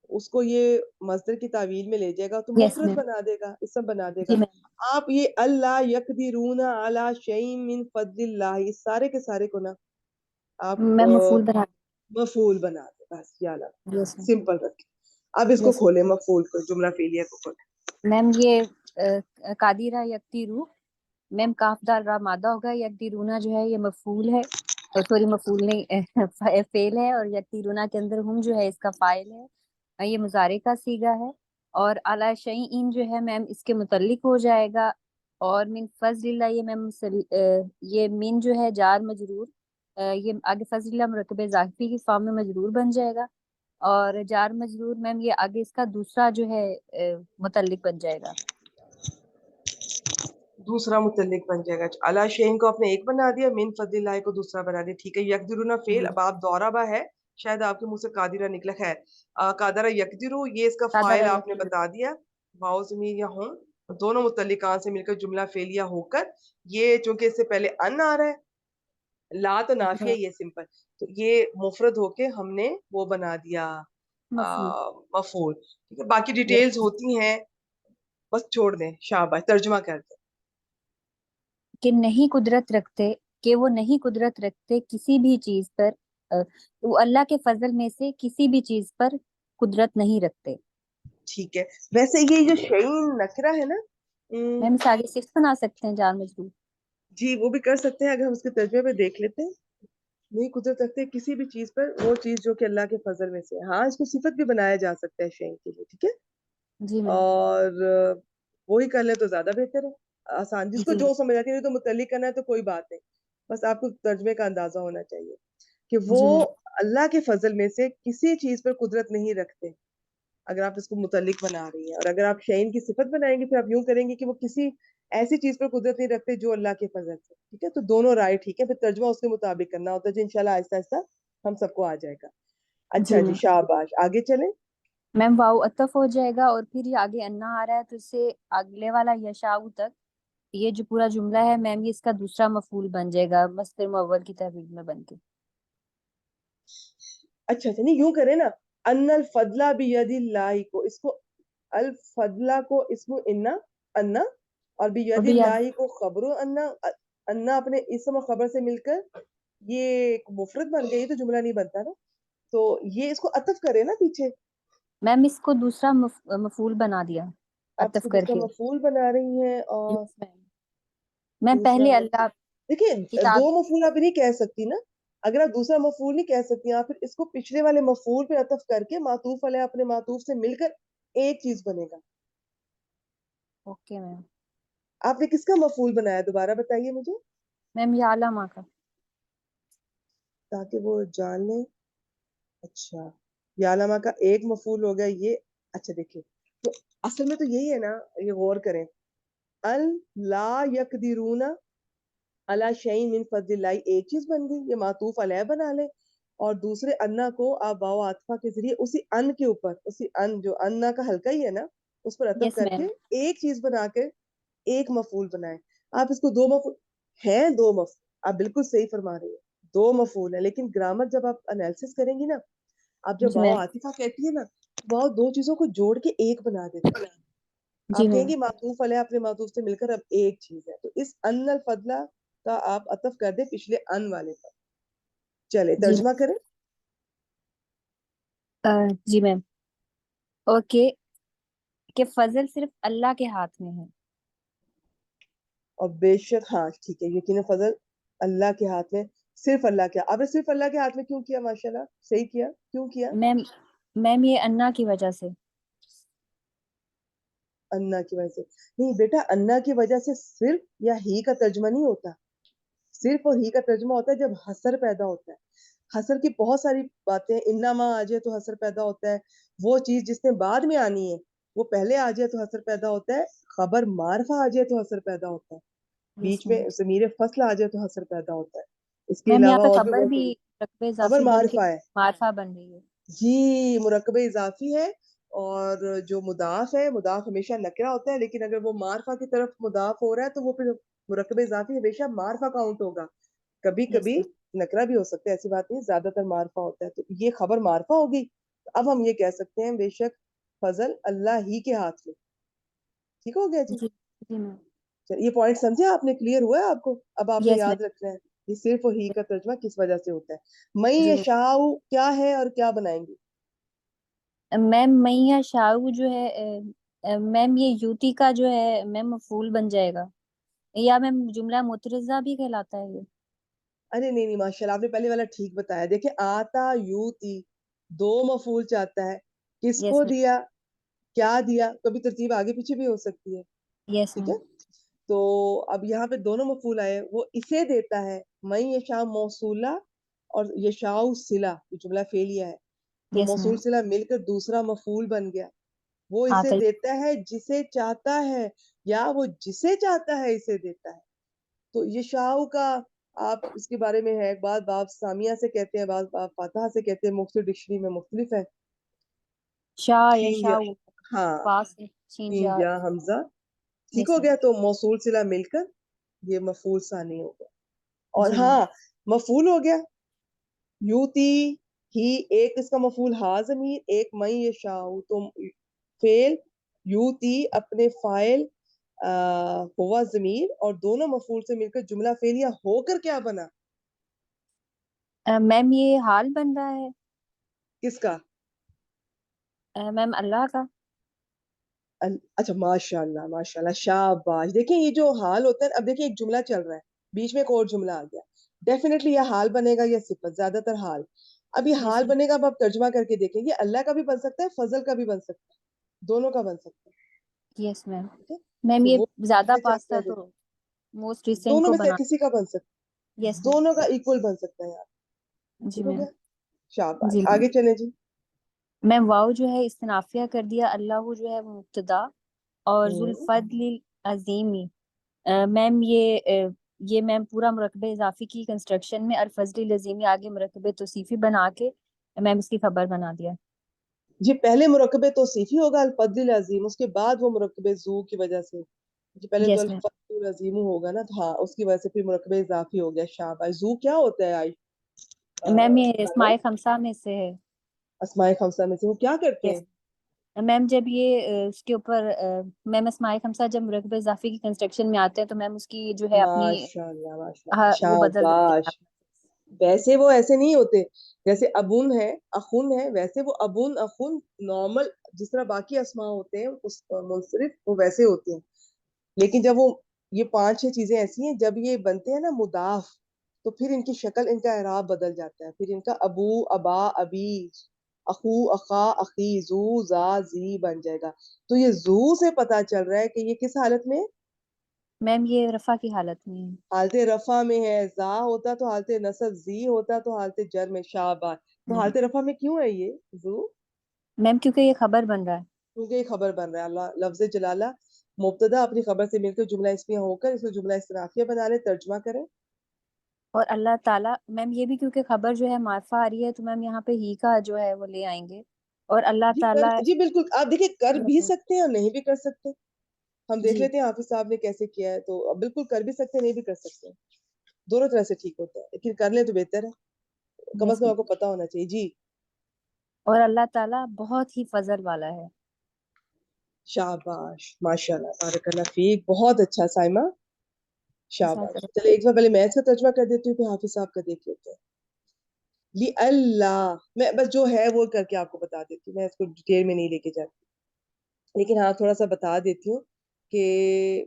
اس کو یہ مصدر کی تعویل میں لے جائے گا تو یس مفرد میم. بنا دے گا، اسم بنا دے جی گا. میم. آپ یہ اللہ یقدرون علی شیء من فضل اللہ، یہ سارے کے سارے کو نا آپ میں مفعول بنا. مفعول بنا دیں بس. یا اللہ یس میم. سمپل رکھیں. اب اس کو یس کھولے، مفعول کو، جملہ فعلیہ کو کھولے. میم. یہ قادرہ یکتیرو، میم کاف دال را مادہ ہوگا. یکدیرونا جو ہے یہ مفعول ہے، اور سوری مفعول نہیں فعل ہے، اور یکدیرونا کے اندر ہم جو ہے اس کا فاعل ہے، یہ مضارع کا صیغہ ہے. اور اعلی شیئین جو ہے میم اس کے متعلق ہو جائے گا. اور من فضل اللہ، یہ میم یہ من جو ہے جار مجرور، یہ آگے فضل اللہ مرکب اضافی کی فارم میں مجرور بن جائے گا. اور جار مجرور میم یہ آگے اس کا دوسرا جو ہے متعلق بن جائے گا. دوسرا متعلق بن جائے گا. علی شیء کو آپ نے ایک بنا دیا، من فضل اللہ کو دوسرا بنا دیا. ٹھیک ہے. یقدرون فعل، اب آپ دورہ ہے، شاید آپ کے منہ سے قادرہ نکلا. خیر، قادرہ یقدرو، یہ اس کا فاعل قادرہ آپ نے بتا دیا. واو ضمیر یا ہوں دونوں متعلقان سے مل کر جملہ فعلیہ ہو کر، یہ چونکہ اس سے پہلے ان آ رہا ہے، لا تو نافیہ، یہ سمپل، تو یہ مفرد ہو کے ہم نے وہ بنا دیا مفعول. ٹھیک ہے. باقی ڈیٹیلز ہوتی ہیں، بس چھوڑ دیں. شاباش، ترجمہ کر دیں. کہ نہیں قدرت رکھتے، کہ وہ نہیں قدرت رکھتے کسی بھی چیز پر، وہ اللہ کے فضل میں سے کسی بھی چیز پر قدرت نہیں رکھتے. ٹھیک ہے. ویسے یہ جو شعین نکرہ ہے نا، میم اس آگے صرف بنا سکتے ہیں جار مجرور. جی وہ بھی کر سکتے ہیں اگر ہم اس کے ترجمے پہ دیکھ لیتے ہیں. نہیں قدرت رکھتے کسی بھی چیز پر، وہ چیز جو کہ اللہ کے فضل میں سے. ہاں اس کو صفت بھی بنایا جا سکتا ہے شعین کے لیے. ٹھیک ہے. جی میم. اور وہی کر لیں تو زیادہ بہتر ہے، آسان. جس کو جی جو سمجھ آتی ہے، تو متعلق کرنا ہے تو کوئی بات نہیں، بس آپ کو ترجمے کا اندازہ ہونا چاہیے کہ وہ جی میم. اللہ کے فضل میں سے کسی چیز پر قدرت نہیں رکھتے. اگر آپ اس کو متعلق بنا رہی ہیں، اور اگر آپ شعین کی صفت بنائیں گے پھر آپ یوں کریں گے کہ وہ کسی ایسی چیز پر قدرت نہیں رکھتے جو اللہ کے فضل سے. ٹھیک ہے. تو دونوں رائے ٹھیک ہے، پھر ترجمہ اس کے مطابق کرنا ہوتا ہے، جو انشاءاللہ آہستہ آہستہ ہم سب کو آ جائے گا. اچھا جی جی، میم. شاباش، آگے چلیں. میم واو عطف ہو جائے گا، اور پھر یہ آگے انا آ رہا ہے تو اس سے اگلے والا یشاؤ تک یہ جو پورا جملہ ہے میم یہ اس کا دوسرا مفعول بن جائے گا مصدر مؤول کی تحویل میں بن کے. اچھا نہیں یوں کریں نا، ان الفضل بید اللہ کو، اس کو الفضل کو اسم انا، اور بید ابھی اللہ کو خبر انا اپنے اسم و خبر سے مل کر یہ ایک مفرد بن گئی. تو جملہ نہیں بنتا نا، تو یہ اس کو عطف کرے نا پیچھے. میم اس کو دوسرا مفعول بنا دیا آپ اس عطف کو کر دوسرا کے. مفعول بنا رہی ہیں. اور Yes, ma'am. میم دوسرا پہلے اللہ دیکھیں، کتاب. دو مفعول آپ نہیں کہہ سکتی نا. اگر آپ دوسرا مفعول نہیں کہہ سکتی، آپ پھر اس کو پچھلے والے مفعول پہ عطف کر کے معطوف علیہ اپنے معطوف سے مل کر ایک چیز بنے گا. Okay ma'am. آپ نے کس کا مفعول بنایا، دوبارہ بتائیے مجھے میم یہ علامہ کا. تاکہ وہ جان لیں. اچھا، یا علامہ کا ایک مفعول ہو گیا یہ. اچھا دیکھیں، تو اصل میں تو یہی ہے نا، یہ غور کریں. لا یقدرون علی شیء من فضل اللہ ایک چیز بن گئی، یہ معطوف علیہ بنا لیں. اور دوسرے انا کو آپ واو عاطفہ کے ذریعے اسی ان کے اوپر، اسی ان جو انا کا ہلکا ہی ہے نا، اس پر عطف Yes, کر ma'am. کے ایک چیز بنا کے ایک مفعول بنائیں. آپ اس کو دو مفعول ہیں، دو مفعول، آپ بالکل صحیح فرما رہے ہیں، دو مفعول ہیں، لیکن گرامر جب آپ انالیسس کریں گی نا، آپ جب جی واو میم. عاطفہ کہتی ہے نا، واو دو چیزوں کو جوڑ کے ایک بنا دیتا ہے. جی آپ کہیں میم. گے معطوف علیہ اپنے معطوف سے مل کر اب ایک چیز ہے، تو اس ان الفضلہ کا آپ عطف کر دیں پچھلے ان والے پر. چلے جی ترجمہ کریں. جی میم. اوکے کہ فضل صرف اللہ کے ہاتھ میں ہے. اور بے شک ہاں ٹھیک ہے، یقین فضل اللہ کے ہاتھ میں، صرف اللہ کے. آپ نے صرف اللہ کے ہاتھ میں کیوں کیا؟ ماشاءاللہ صحیح کیا. کیوں کیا؟ میم یہ انا کی وجہ سے. انا کی وجہ سے نہیں بیٹا، انا کی وجہ سے صرف یا ہی کا ترجمہ نہیں ہوتا. صرف اور ہی کا ترجمہ ہوتا ہے جب حسر پیدا ہوتا ہے. حسر کی بہت ساری باتیں، انما آ جائے تو حسر پیدا ہوتا ہے، وہ چیز جس نے بعد میں آنی ہے وہ پہلے آ جائے تو حسر پیدا ہوتا ہے، خبر معرفہ آ جائے تو حسر پیدا ہوتا ہے، بیچ میں ضمیر فصل آ جائے تو حسر پیدا ہوتا ہے. اس کے میم یہاں علاوہ پہ اور بھی خبر بہت بھی ساری رقبے خبر اضافی بن کے معرفہ ہے. معرفہ بن رہی ہے. جی مرکب اضافی ہے، اور جو مضاف ہے، مضاف ہمیشہ نکرہ ہوتا ہے، لیکن اگر وہ معرفہ کی طرف مضاف ہو رہا ہے تو وہ پھر مرکب اضافی ہمیشہ معرفہ کاؤنٹ ہوگا. کبھی یس کبھی نکرہ بھی ہو سکتا ہے، ایسی بات نہیں، زیادہ تر معرفہ ہوتا ہے. تو یہ خبر معرفہ ہوگی. اب ہم یہ کہہ سکتے ہیں بے شک فضل اللہ ہی کے ہاتھ میں. ٹھیک ہو گیا جی. جی. جی میم. یہ پوائنٹ سمجھے آپ نے؟ کلیئر ہوا ہے آپ کو؟ اب آپ نے یس یاد رکھنا ہے یہ صرف اور ہی کا ترجمہ کس وجہ سے ہوتا ہے. میں جی یشاء کیا ہے اور کیا بنائیں گے؟ میم میاں شاہو جو ہے میم یہ یوتی کا جو ہے میم مفعول بن جائے گا، یا میم جملہ مترجہ بھی کہلاتا ہے یہ؟ ارے نہیں ماشاءاللہ، آپ نے پہلے والا ٹھیک بتایا. دیکھیں آتا یوتی دو مفعول چاہتا ہے، کس یس کو میم. دیا، کیا دیا، کبھی ترتیب آگے پیچھے بھی ہو سکتی ہے. یس ٹھیک میم. ہے، تو اب یہاں پہ دونوں مفعول آئے، وہ اسے دیتا ہے. میں یشاء موصولہ اور یشاء صلہ، یہ جملہ فعلیہ ہے، تو یس موصول میم. صلہ مل کر دوسرا مفعول بن گیا. وہ اسے آتا دیتا ہے جسے چاہتا ہے، یا وہ جسے چاہتا ہے اسے دیتا ہے. تو یشاء کا آپ اس کے بارے میں ہے، بعض باب سامیہ سے کہتے ہیں، بعض باب فاتحہ سے کہتے ہیں، مختلف ڈکشنری میں مختلف ہے. شاہ یا شین یا شاہ ہاں، پاس چین شین جا. یا حمزہ. ٹھیک یس ہو میم. گیا، تو موصول صلہ مل کر یہ مفعول ثانی ہو گیا. اور جی میم. ہاں مفعول ہو گیا یوتی ہی، ایک اس کا مفعول ہا ضمیر، ایک میں یشاء. تو فعل یوتی اپنے فاعل ہوا ضمیر اور دونوں مفعول سے مل کر جملہ فعلیہ ہو کر کیا بنا؟ میم یہ حال بن رہا ہے کس کا؟ میم اللہ کا. اچھا ماشاء اللہ ماشاء اللہ، شاباش. دیکھیں یہ جو حال ہوتا ہے، اب دیکھیں ایک جملہ چل رہا ہے، بیچ میں ایک اور جملہ آ گیا، ڈیفینیٹلی یہ حال بنے گا یا صفت، زیادہ تر حال. اب یہ یس حال میم. بنے گا، اب آپ ترجمہ کر کے دیکھیں، یہ اللہ کا بھی بن سکتا ہے، فضل کا بھی بن سکتا ہے، دونوں کا بن سکتا ہے. یس میم. ٹھیک ہے، میم تو یہ وہ زیادہ جسے پاس چاہتے تھا ہیں تو دیکھیں، موسٹ ریسنٹ دونوں کو میں سے بنا. کسی کا بن سکتا ہے، یس میم. دونوں کا ایکول بن سکتا ہے یار. جی ٹھیک ہو میم. گیا، شاباش. جی میم. آگے چلیں جی. میم واو جو ہے استنافیہ کر دیا، اللہ جو ہے وہ مبتدا، اور ذوالفضل العظیمی میم یہ میم پورا مرکب اضافی کی کنسٹرکشن میں الفضل العظیمی آگے مرکب توصیفی بنا کے میم اس کی خبر بنا دیا. جی پہلے مرکب توصیفی ہوگا الفضل العظیم، اس کے بعد وہ مرکب ذو کی وجہ سے، جی پہلے تو یس میم. الفضل العظیم ہوگا نا، تو ہاں اس کی وجہ سے پھر مرکب اضافی ہو گیا. شاباش. ذو کیا ہوتا ہے میم یہ اسماء خمسہ میں سے ہے. اسماء خمسہ میں سے وہ کیا کرتے یس ہیں؟ میم جب یہ اس کے اوپر میم اسماء خمسہ جب مرکب اضافی کی کنسٹرکشن میں آتے ہیں تو میم اس کی جو ہے اپنی ماشاء اللہ ماشاء اللہ، وہ بدل دیتے شاباش. ہیں. ویسے وہ ایسے نہیں ہوتے، جیسے ابون ہے، اخون ہے، ویسے وہ ابون اخون نارمل جس طرح باقی اسماء ہوتے ہیں اس منصرف، وہ ویسے ہوتے ہیں. لیکن جب وہ یہ 5-6 چیزیں ایسی ہیں، جب یہ بنتے ہیں نا مضاف، تو پھر ان کی شکل، ان کا اعراب بدل جاتا ہے. پھر ان کا ابو، ابا، ابی، اخو، اخا، اخی، زو، زا، زی بن جائے گا. تو یہ زو سے پتا چل رہا ہے کہ یہ کس حالت میں ہے؟ میم یہ رفع کی حالت میں ہے. حالت رفع میں ہے. زا ہوتا تو حالت نصب، زی ہوتا تو حالت جر میں. شاباش. تو حالت رفع میں کیوں ہے یہ زو؟ میم کیونکہ یہ خبر بن رہا ہے. کیونکہ یہ خبر بن رہا ہے. اللہ لفظ جلالہ مبتدا اپنی خبر سے مل کر جملہ اسمیہ ہو کر اس کو جملہ استنافیہ بنا لے. ترجمہ کریں. اور اللہ تعالیٰ میم یہ بھی کیونکہ خبر جو ہے معرفہ آ رہی ہے تو میم یہاں پہ ہی کا جو ہے وہ لے آئیں گے. اور اللہ تعالیٰ جی بالکل آپ دیکھیں کر بھی سکتے ہیں اور نہیں بھی کر سکتے. ہم دیکھ جی لیتے ہیں حافظ صاحب نے کیسے کیا ہے, تو اب بالکل کر بھی سکتے ہیں نہیں بھی کر سکتے, دونوں طرح سے ٹھیک ہوتا ہے, لیکن کر لیں تو بہتر ہے, کم از کم آپ کو پتا ہونا چاہیے. جی اور اللہ تعالیٰ بہت ہی فضل والا ہے. شاباش ماشاء اللہ بارک اللہ فیک, بہت اچھا سائمہ, شاباش. جزاک چلے ایک بار پہلے میتھس کا ترجمہ کر دیتی ہوں, پھر حافظ صاحب کا دیکھ لیتے ہیں. لی اللہ, میں بس جو ہے وہ کر کے آپ کو بتا دیتی ہوں, میں اس کو ڈیٹیل میں نہیں لے کے جاتی, لیکن ہاں تھوڑا سا بتا دیتی ہوں کہ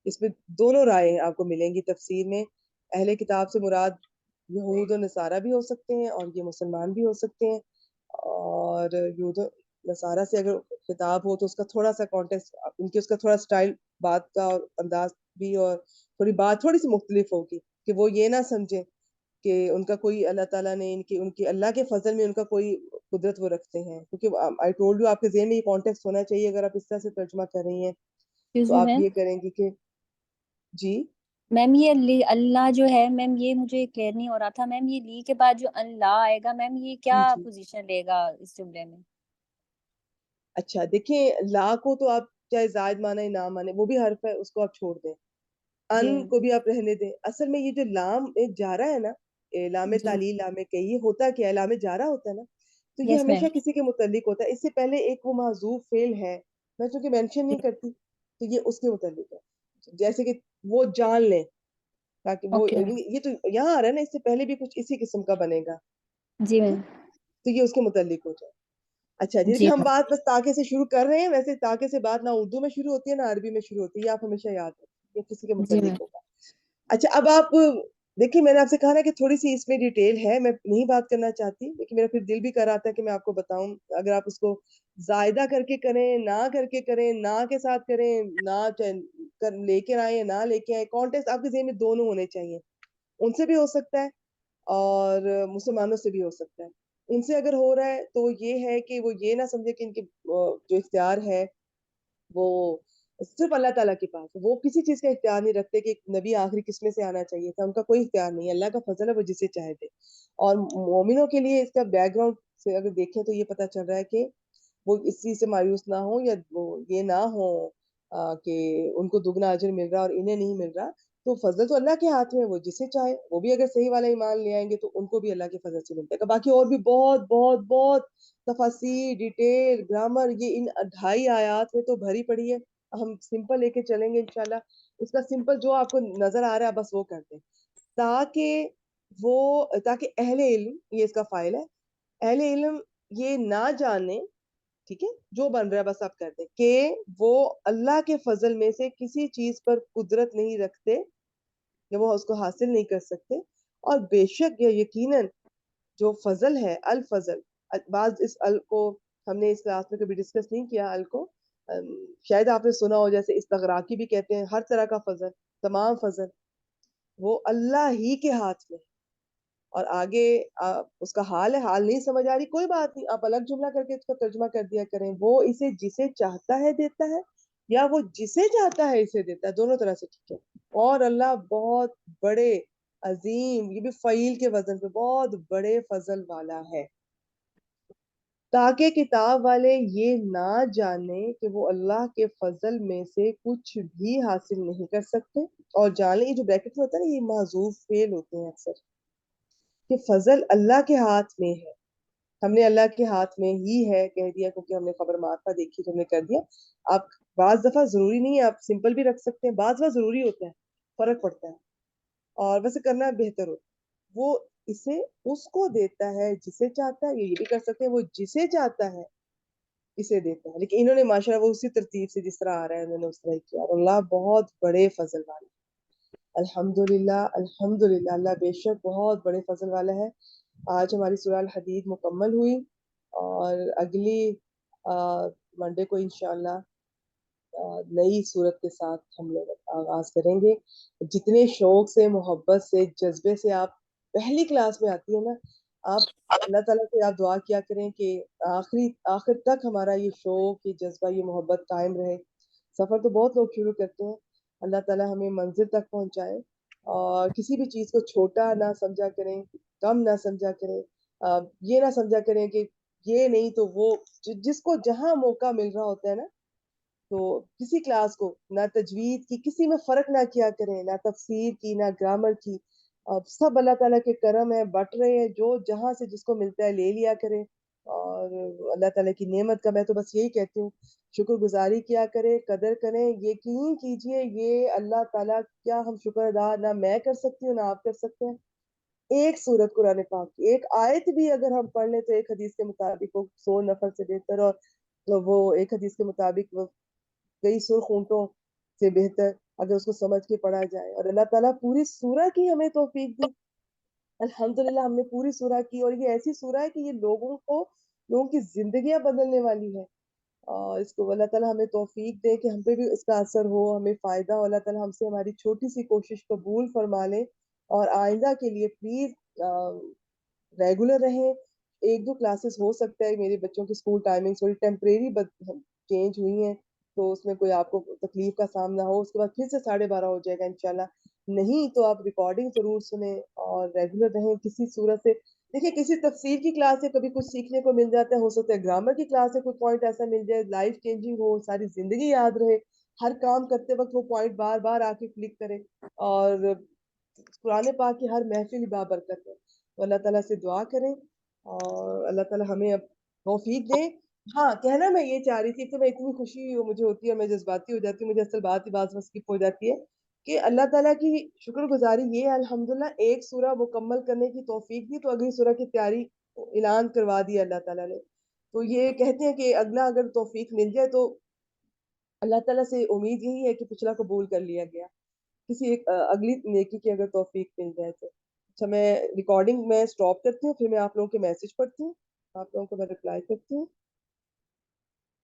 اس میں دونوں رائے آپ کو ملیں گی تفسیر میں. اہل کتاب سے مراد یہود و نصارہ بھی ہو سکتے ہیں اور یہ مسلمان بھی ہو سکتے ہیں, اور یہود و نصارہ سے اگر خطاب ہو تو اس کا تھوڑا سا کانٹیکسٹ, ان کے اس کا تھوڑا سٹائل بات کا اور انداز بھی, اور تھوڑی بات تھوڑی سی مختلف ہوگی کہ وہ یہ نہ سمجھیں کہ ان کا کوئی اللہ تعالیٰ نے ان کی اللہ کے فضل میں ان کا کوئی قدرت وہ رکھتے ہیں, کیونکہ آئی ٹولڈ یو آپ کے ذہن میں یہ کانٹیکسٹ ہونا چاہیے اگر آپ اس طرح سے ترجمہ کر رہی ہیں تو آپ میم یہ کریں گی کہ جی میم یہ اللہ جو ہے میم, یہ مجھے کلیئر نہیں ہو رہا تھا میم, یہ لی کے بعد جو اللہ آئے گا میم, یہ کیا جی جی پوزیشن لے گا اس جملے میں؟ اچھا دیکھیں, لا کو تو آپ چاہے زائد مانے نہ مانے, وہ بھی حرف ہے, اس کو آپ چھوڑ دیں, جی ان میم. کو بھی آپ رہنے دیں. اصل میں یہ جو لام جارا ہے نا, لام جی تعلیل لام کہ یہ ہوتا کیا ہے, لام جارا ہوتا ہے نا, تو یہ یس میم. ہمیشہ کسی کے متعلق ہوتا ہے. اس سے پہلے ایک وہ محذوف فعل ہے, میں چونکہ مینشن نہیں کرتی تو یہ اس کے متعلق ہے, جیسے کہ وہ جان لیں, تاکہ وہ اوکے یہ تو یہاں آ رہا ہے نا, اس سے پہلے بھی کچھ اسی قسم کا بنے گا, جی ٹھیک ہے, میم. تو یہ اس کے متعلق ہو جائے. اچھا جی, جی دیکھیں ہم میم. بات بس تاکہ سے شروع کر رہے ہیں. ویسے تاکہ سے بات نہ اردو میں شروع ہوتی ہے نہ عربی میں شروع ہوتی ہے, یہ آپ ہمیشہ یاد رکھیں, یہ کسی کے جی میم. متعلق ہوگا. اچھا اب آپ دیکھیں, میں نے آپ سے کہا نا کہ تھوڑی سی اس میں ڈیٹیل ہے, میں نہیں بات کرنا چاہتی, لیکن میرا پھر دل بھی کر رہا تھا کہ میں آپ کو بتاؤں. اگر آپ اس کو زائدہ کر کے کریں, نہ کر کے کریں, نہ کے ساتھ کریں, نہ لے کے آئیں نہ لے کے آئیں, کانٹیکسٹ آپ کے ذہن میں دونوں ہونے چاہیے. ان سے بھی ہو سکتا ہے اور مسلمانوں سے بھی ہو سکتا ہے. ان سے اگر ہو رہا ہے تو وہ یہ ہے کہ وہ یہ نہ سمجھے کہ ان کے جو اختیار ہے وہ صرف اللہ تعالیٰ کے پاس ہے, وہ کسی چیز کا اختیار نہیں رکھتے کہ نبی آخری قسمے سے آنا چاہیے تھا, ان کا کوئی اختیار نہیں ہے, اللہ کا فضل ہے, وہ جسے چاہے دے. اور مومنوں کے لیے اس کا بیک گراؤنڈ سے اگر دیکھیں تو یہ پتہ چل رہا ہے کہ وہ اس چیز سے مایوس نہ ہو, یا وہ یہ نہ ہو کہ ان کو دگنا اجر مل رہا اور انہیں نہیں مل رہا. تو فضل تو اللہ کے ہاتھ میں, وہ جسے چاہے, وہ بھی اگر صحیح والا ایمان لے آئیں گے تو ان کو بھی اللہ کے فضل سے ملتا ہے. باقی اور بھی بہت بہت بہت تفاصیر, ڈیٹیل, گرامر, یہ ان 2.5 آیات میں تو بھری پڑی ہے. ہم سمپل لے کے چلیں گے انشاءاللہ. اس کا سمپل جو آپ کو نظر آ رہا ہے بس وہ کر دیں, تاکہ اہل علم, یہ اس کا فائل ہے, اہل علم یہ نہ جانے, ٹھیک ہے, جو بن رہا ہے بس آپ کر دیں کہ وہ اللہ کے فضل میں سے کسی چیز پر قدرت نہیں رکھتے یا وہ اس کو حاصل نہیں کر سکتے. اور بے شک یہ یقیناً جو فضل ہے, الفضل, بعض اس ال کو ہم نے اس کلاس میں کبھی ڈسکس نہیں کیا, ال کو شاید آپ نے سنا ہو, جیسے استغراقی بھی کہتے ہیں, ہر طرح کا فضل, تمام فضل وہ اللہ ہی کے ہاتھ میں. اور آگے اس کا حال ہے, حال نہیں سمجھ آ رہی, کوئی بات نہیں, آپ الگ جملہ کر کے اس کا ترجمہ کر دیا کریں. وہ اسے جسے چاہتا ہے دیتا ہے, یا وہ جسے چاہتا ہے اسے دیتا ہے, دونوں طرح سے ٹھیک ہے. اور اللہ بہت بڑے عظیم, یہ بھی فعیل کے وزن پہ, بہت بڑے فضل والا ہے. تاکہ کتاب والے یہ نہ جانیں کہ وہ اللہ کے فضل میں سے کچھ بھی حاصل نہیں کر سکتے. اور جان لیں, یہ جو بریکٹ میں ہوتا ہے نا, یہ محذوف فعل ہوتے ہیں اکثر, کہ فضل اللہ کے ہاتھ میں ہے. ہم نے اللہ کے ہاتھ میں ہی ہے کہہ دیا کیونکہ ہم نے خبر معرفہ دیکھی تو ہم نے کر دیا. آپ بعض دفعہ ضروری نہیں ہے, آپ سمپل بھی رکھ سکتے ہیں, بعض دفعہ ضروری ہوتا ہے, فرق پڑتا ہے, اور ویسے کرنا بہتر ہوتا ہے. وہ اسے اس کو دیتا ہے جسے چاہتا ہے, یہ بھی کر سکتے ہیں, وہ جسے چاہتا ہے اسے دیتا ہے. لیکن انہوں نے ماشاءاللہ وہ اسی ترتیب سے جس طرح آ رہا ہے انہوں نے اس طرح کیا. اور اللہ بہت بڑے فضل والا ہے. الحمدللہ الحمدللہ, اللہ بے شک بہت بڑے فضل والا ہے. آج ہماری سورہ الحدید مکمل ہوئی, اور اگلی منڈے کو انشاءاللہ نئی صورت کے ساتھ ہم لوگ آغاز کریں گے. جتنے شوق سے, محبت سے, جذبے سے آپ پہلی کلاس میں آتی ہیں نا, آپ اللہ تعالیٰ سے آپ دعا کیا کریں کہ آخر تک ہمارا یہ شوق, یہ جذبہ, یہ محبت قائم رہے. سفر تو بہت لوگ شروع کرتے ہیں, اللہ تعالیٰ ہمیں منزل تک پہنچائے. اور کسی بھی چیز کو چھوٹا نہ سمجھا کریں, کم نہ سمجھا کریں, یہ نہ سمجھا کریں کہ یہ نہیں تو وہ، جس کو جہاں موقع مل رہا ہوتا ہے نا، تو کسی کلاس کو نہ تجوید کی کسی میں فرق نہ کیا کریں، نہ تفسیر کی، نہ گرامر کی، اب سب اللہ تعالیٰ کے کرم ہے، بٹ رہے ہیں، جو جہاں سے جس کو ملتا ہے لے لیا کریں. اور اللہ تعالیٰ کی نعمت کا میں تو بس یہی کہتی ہوں، شکر گزاری کیا کریں، قدر کریں. یقین کیجئے یہ اللہ تعالیٰ، کیا ہم شکر ادا نہ میں کر سکتی ہوں نہ آپ کر سکتے ہیں. ایک سورت قرآن پاک کی ایک آیت بھی اگر ہم پڑھ لیں تو ایک حدیث کے مطابق وہ 100 نفر سے بہتر، اور وہ ایک حدیث کے مطابق وہ کئی سرخ اونٹوں سے بہتر اگر اس کو سمجھ کے پڑھا جائے. اور اللہ تعالیٰ پوری سورہ کی ہمیں توفیق دی. الحمدللہ ہم نے پوری سورہ کی، اور یہ ایسی سورہ ہے کہ یہ لوگوں کی زندگیاں بدلنے والی ہے. اور اس کو اللہ تعالیٰ ہمیں توفیق دے کہ ہم پہ بھی اس کا اثر ہو، ہمیں فائدہ ہو. اللہ تعالیٰ ہم سے ہماری چھوٹی سی کوشش قبول فرما لے، اور آئندہ کے لیے پلیز ریگولر رہیں. 1-2 کلاسز ہو سکتا ہے، میرے بچوں کی اسکول ٹائمنگ تھوڑی ٹیمپریری چینج ہوئی ہیں، تو اس میں کوئی آپ کو تکلیف کا سامنا ہو. اس کے بعد پھر سے 12:30 ہو جائے گا انشاءاللہ. نہیں تو آپ ریکارڈنگ ضرور سنیں اور ریگولر رہیں کسی صورت سے. دیکھیں کسی تفسیر کی کلاس سے کبھی کچھ سیکھنے کو مل جاتا ہے، ہو سکتا ہے گرامر کی کلاس سے کوئی پوائنٹ ایسا مل جائے لائف چینجنگ ہو، ساری زندگی یاد رہے، ہر کام کرتے وقت وہ پوائنٹ بار بار آ کے کلک کرے. اور قرآن پاک کی ہر محفل بابرکت ہے. تو اللہ تعالیٰ سے دعا کریں اور اللہ تعالیٰ ہمیں اب توفیق دے. ہاں کہنا میں یہ چاہ رہی تھی کہ میں اتنی خوشی مجھے ہوتی ہے، میں جذباتی ہو جاتی ہوں، مجھے اصل بات ہی بعض میں اسکپ ہو جاتی ہے کہ اللہ تعالیٰ کی شکر گزاری یہ الحمدللہ ایک سورہ مکمل کرنے کی توفیق دی تو اگلی سورہ کی تیاری اعلان کروا دی اللہ تعالیٰ نے. تو یہ کہتے ہیں کہ اگلا اگر توفیق مل جائے تو اللہ تعالیٰ سے امید یہی ہے کہ پچھلا قبول کر لیا گیا. کسی ایک اگلی نیکی کی اگر توفیق مل جائے تو. اچھا میں ریکارڈنگ میں سٹاپ کرتی ہوں، پھر میں آپ لوگوں کے میسج پڑھتی ہوں، آپ لوگوں کو میں رپلائی کرتی ہوں.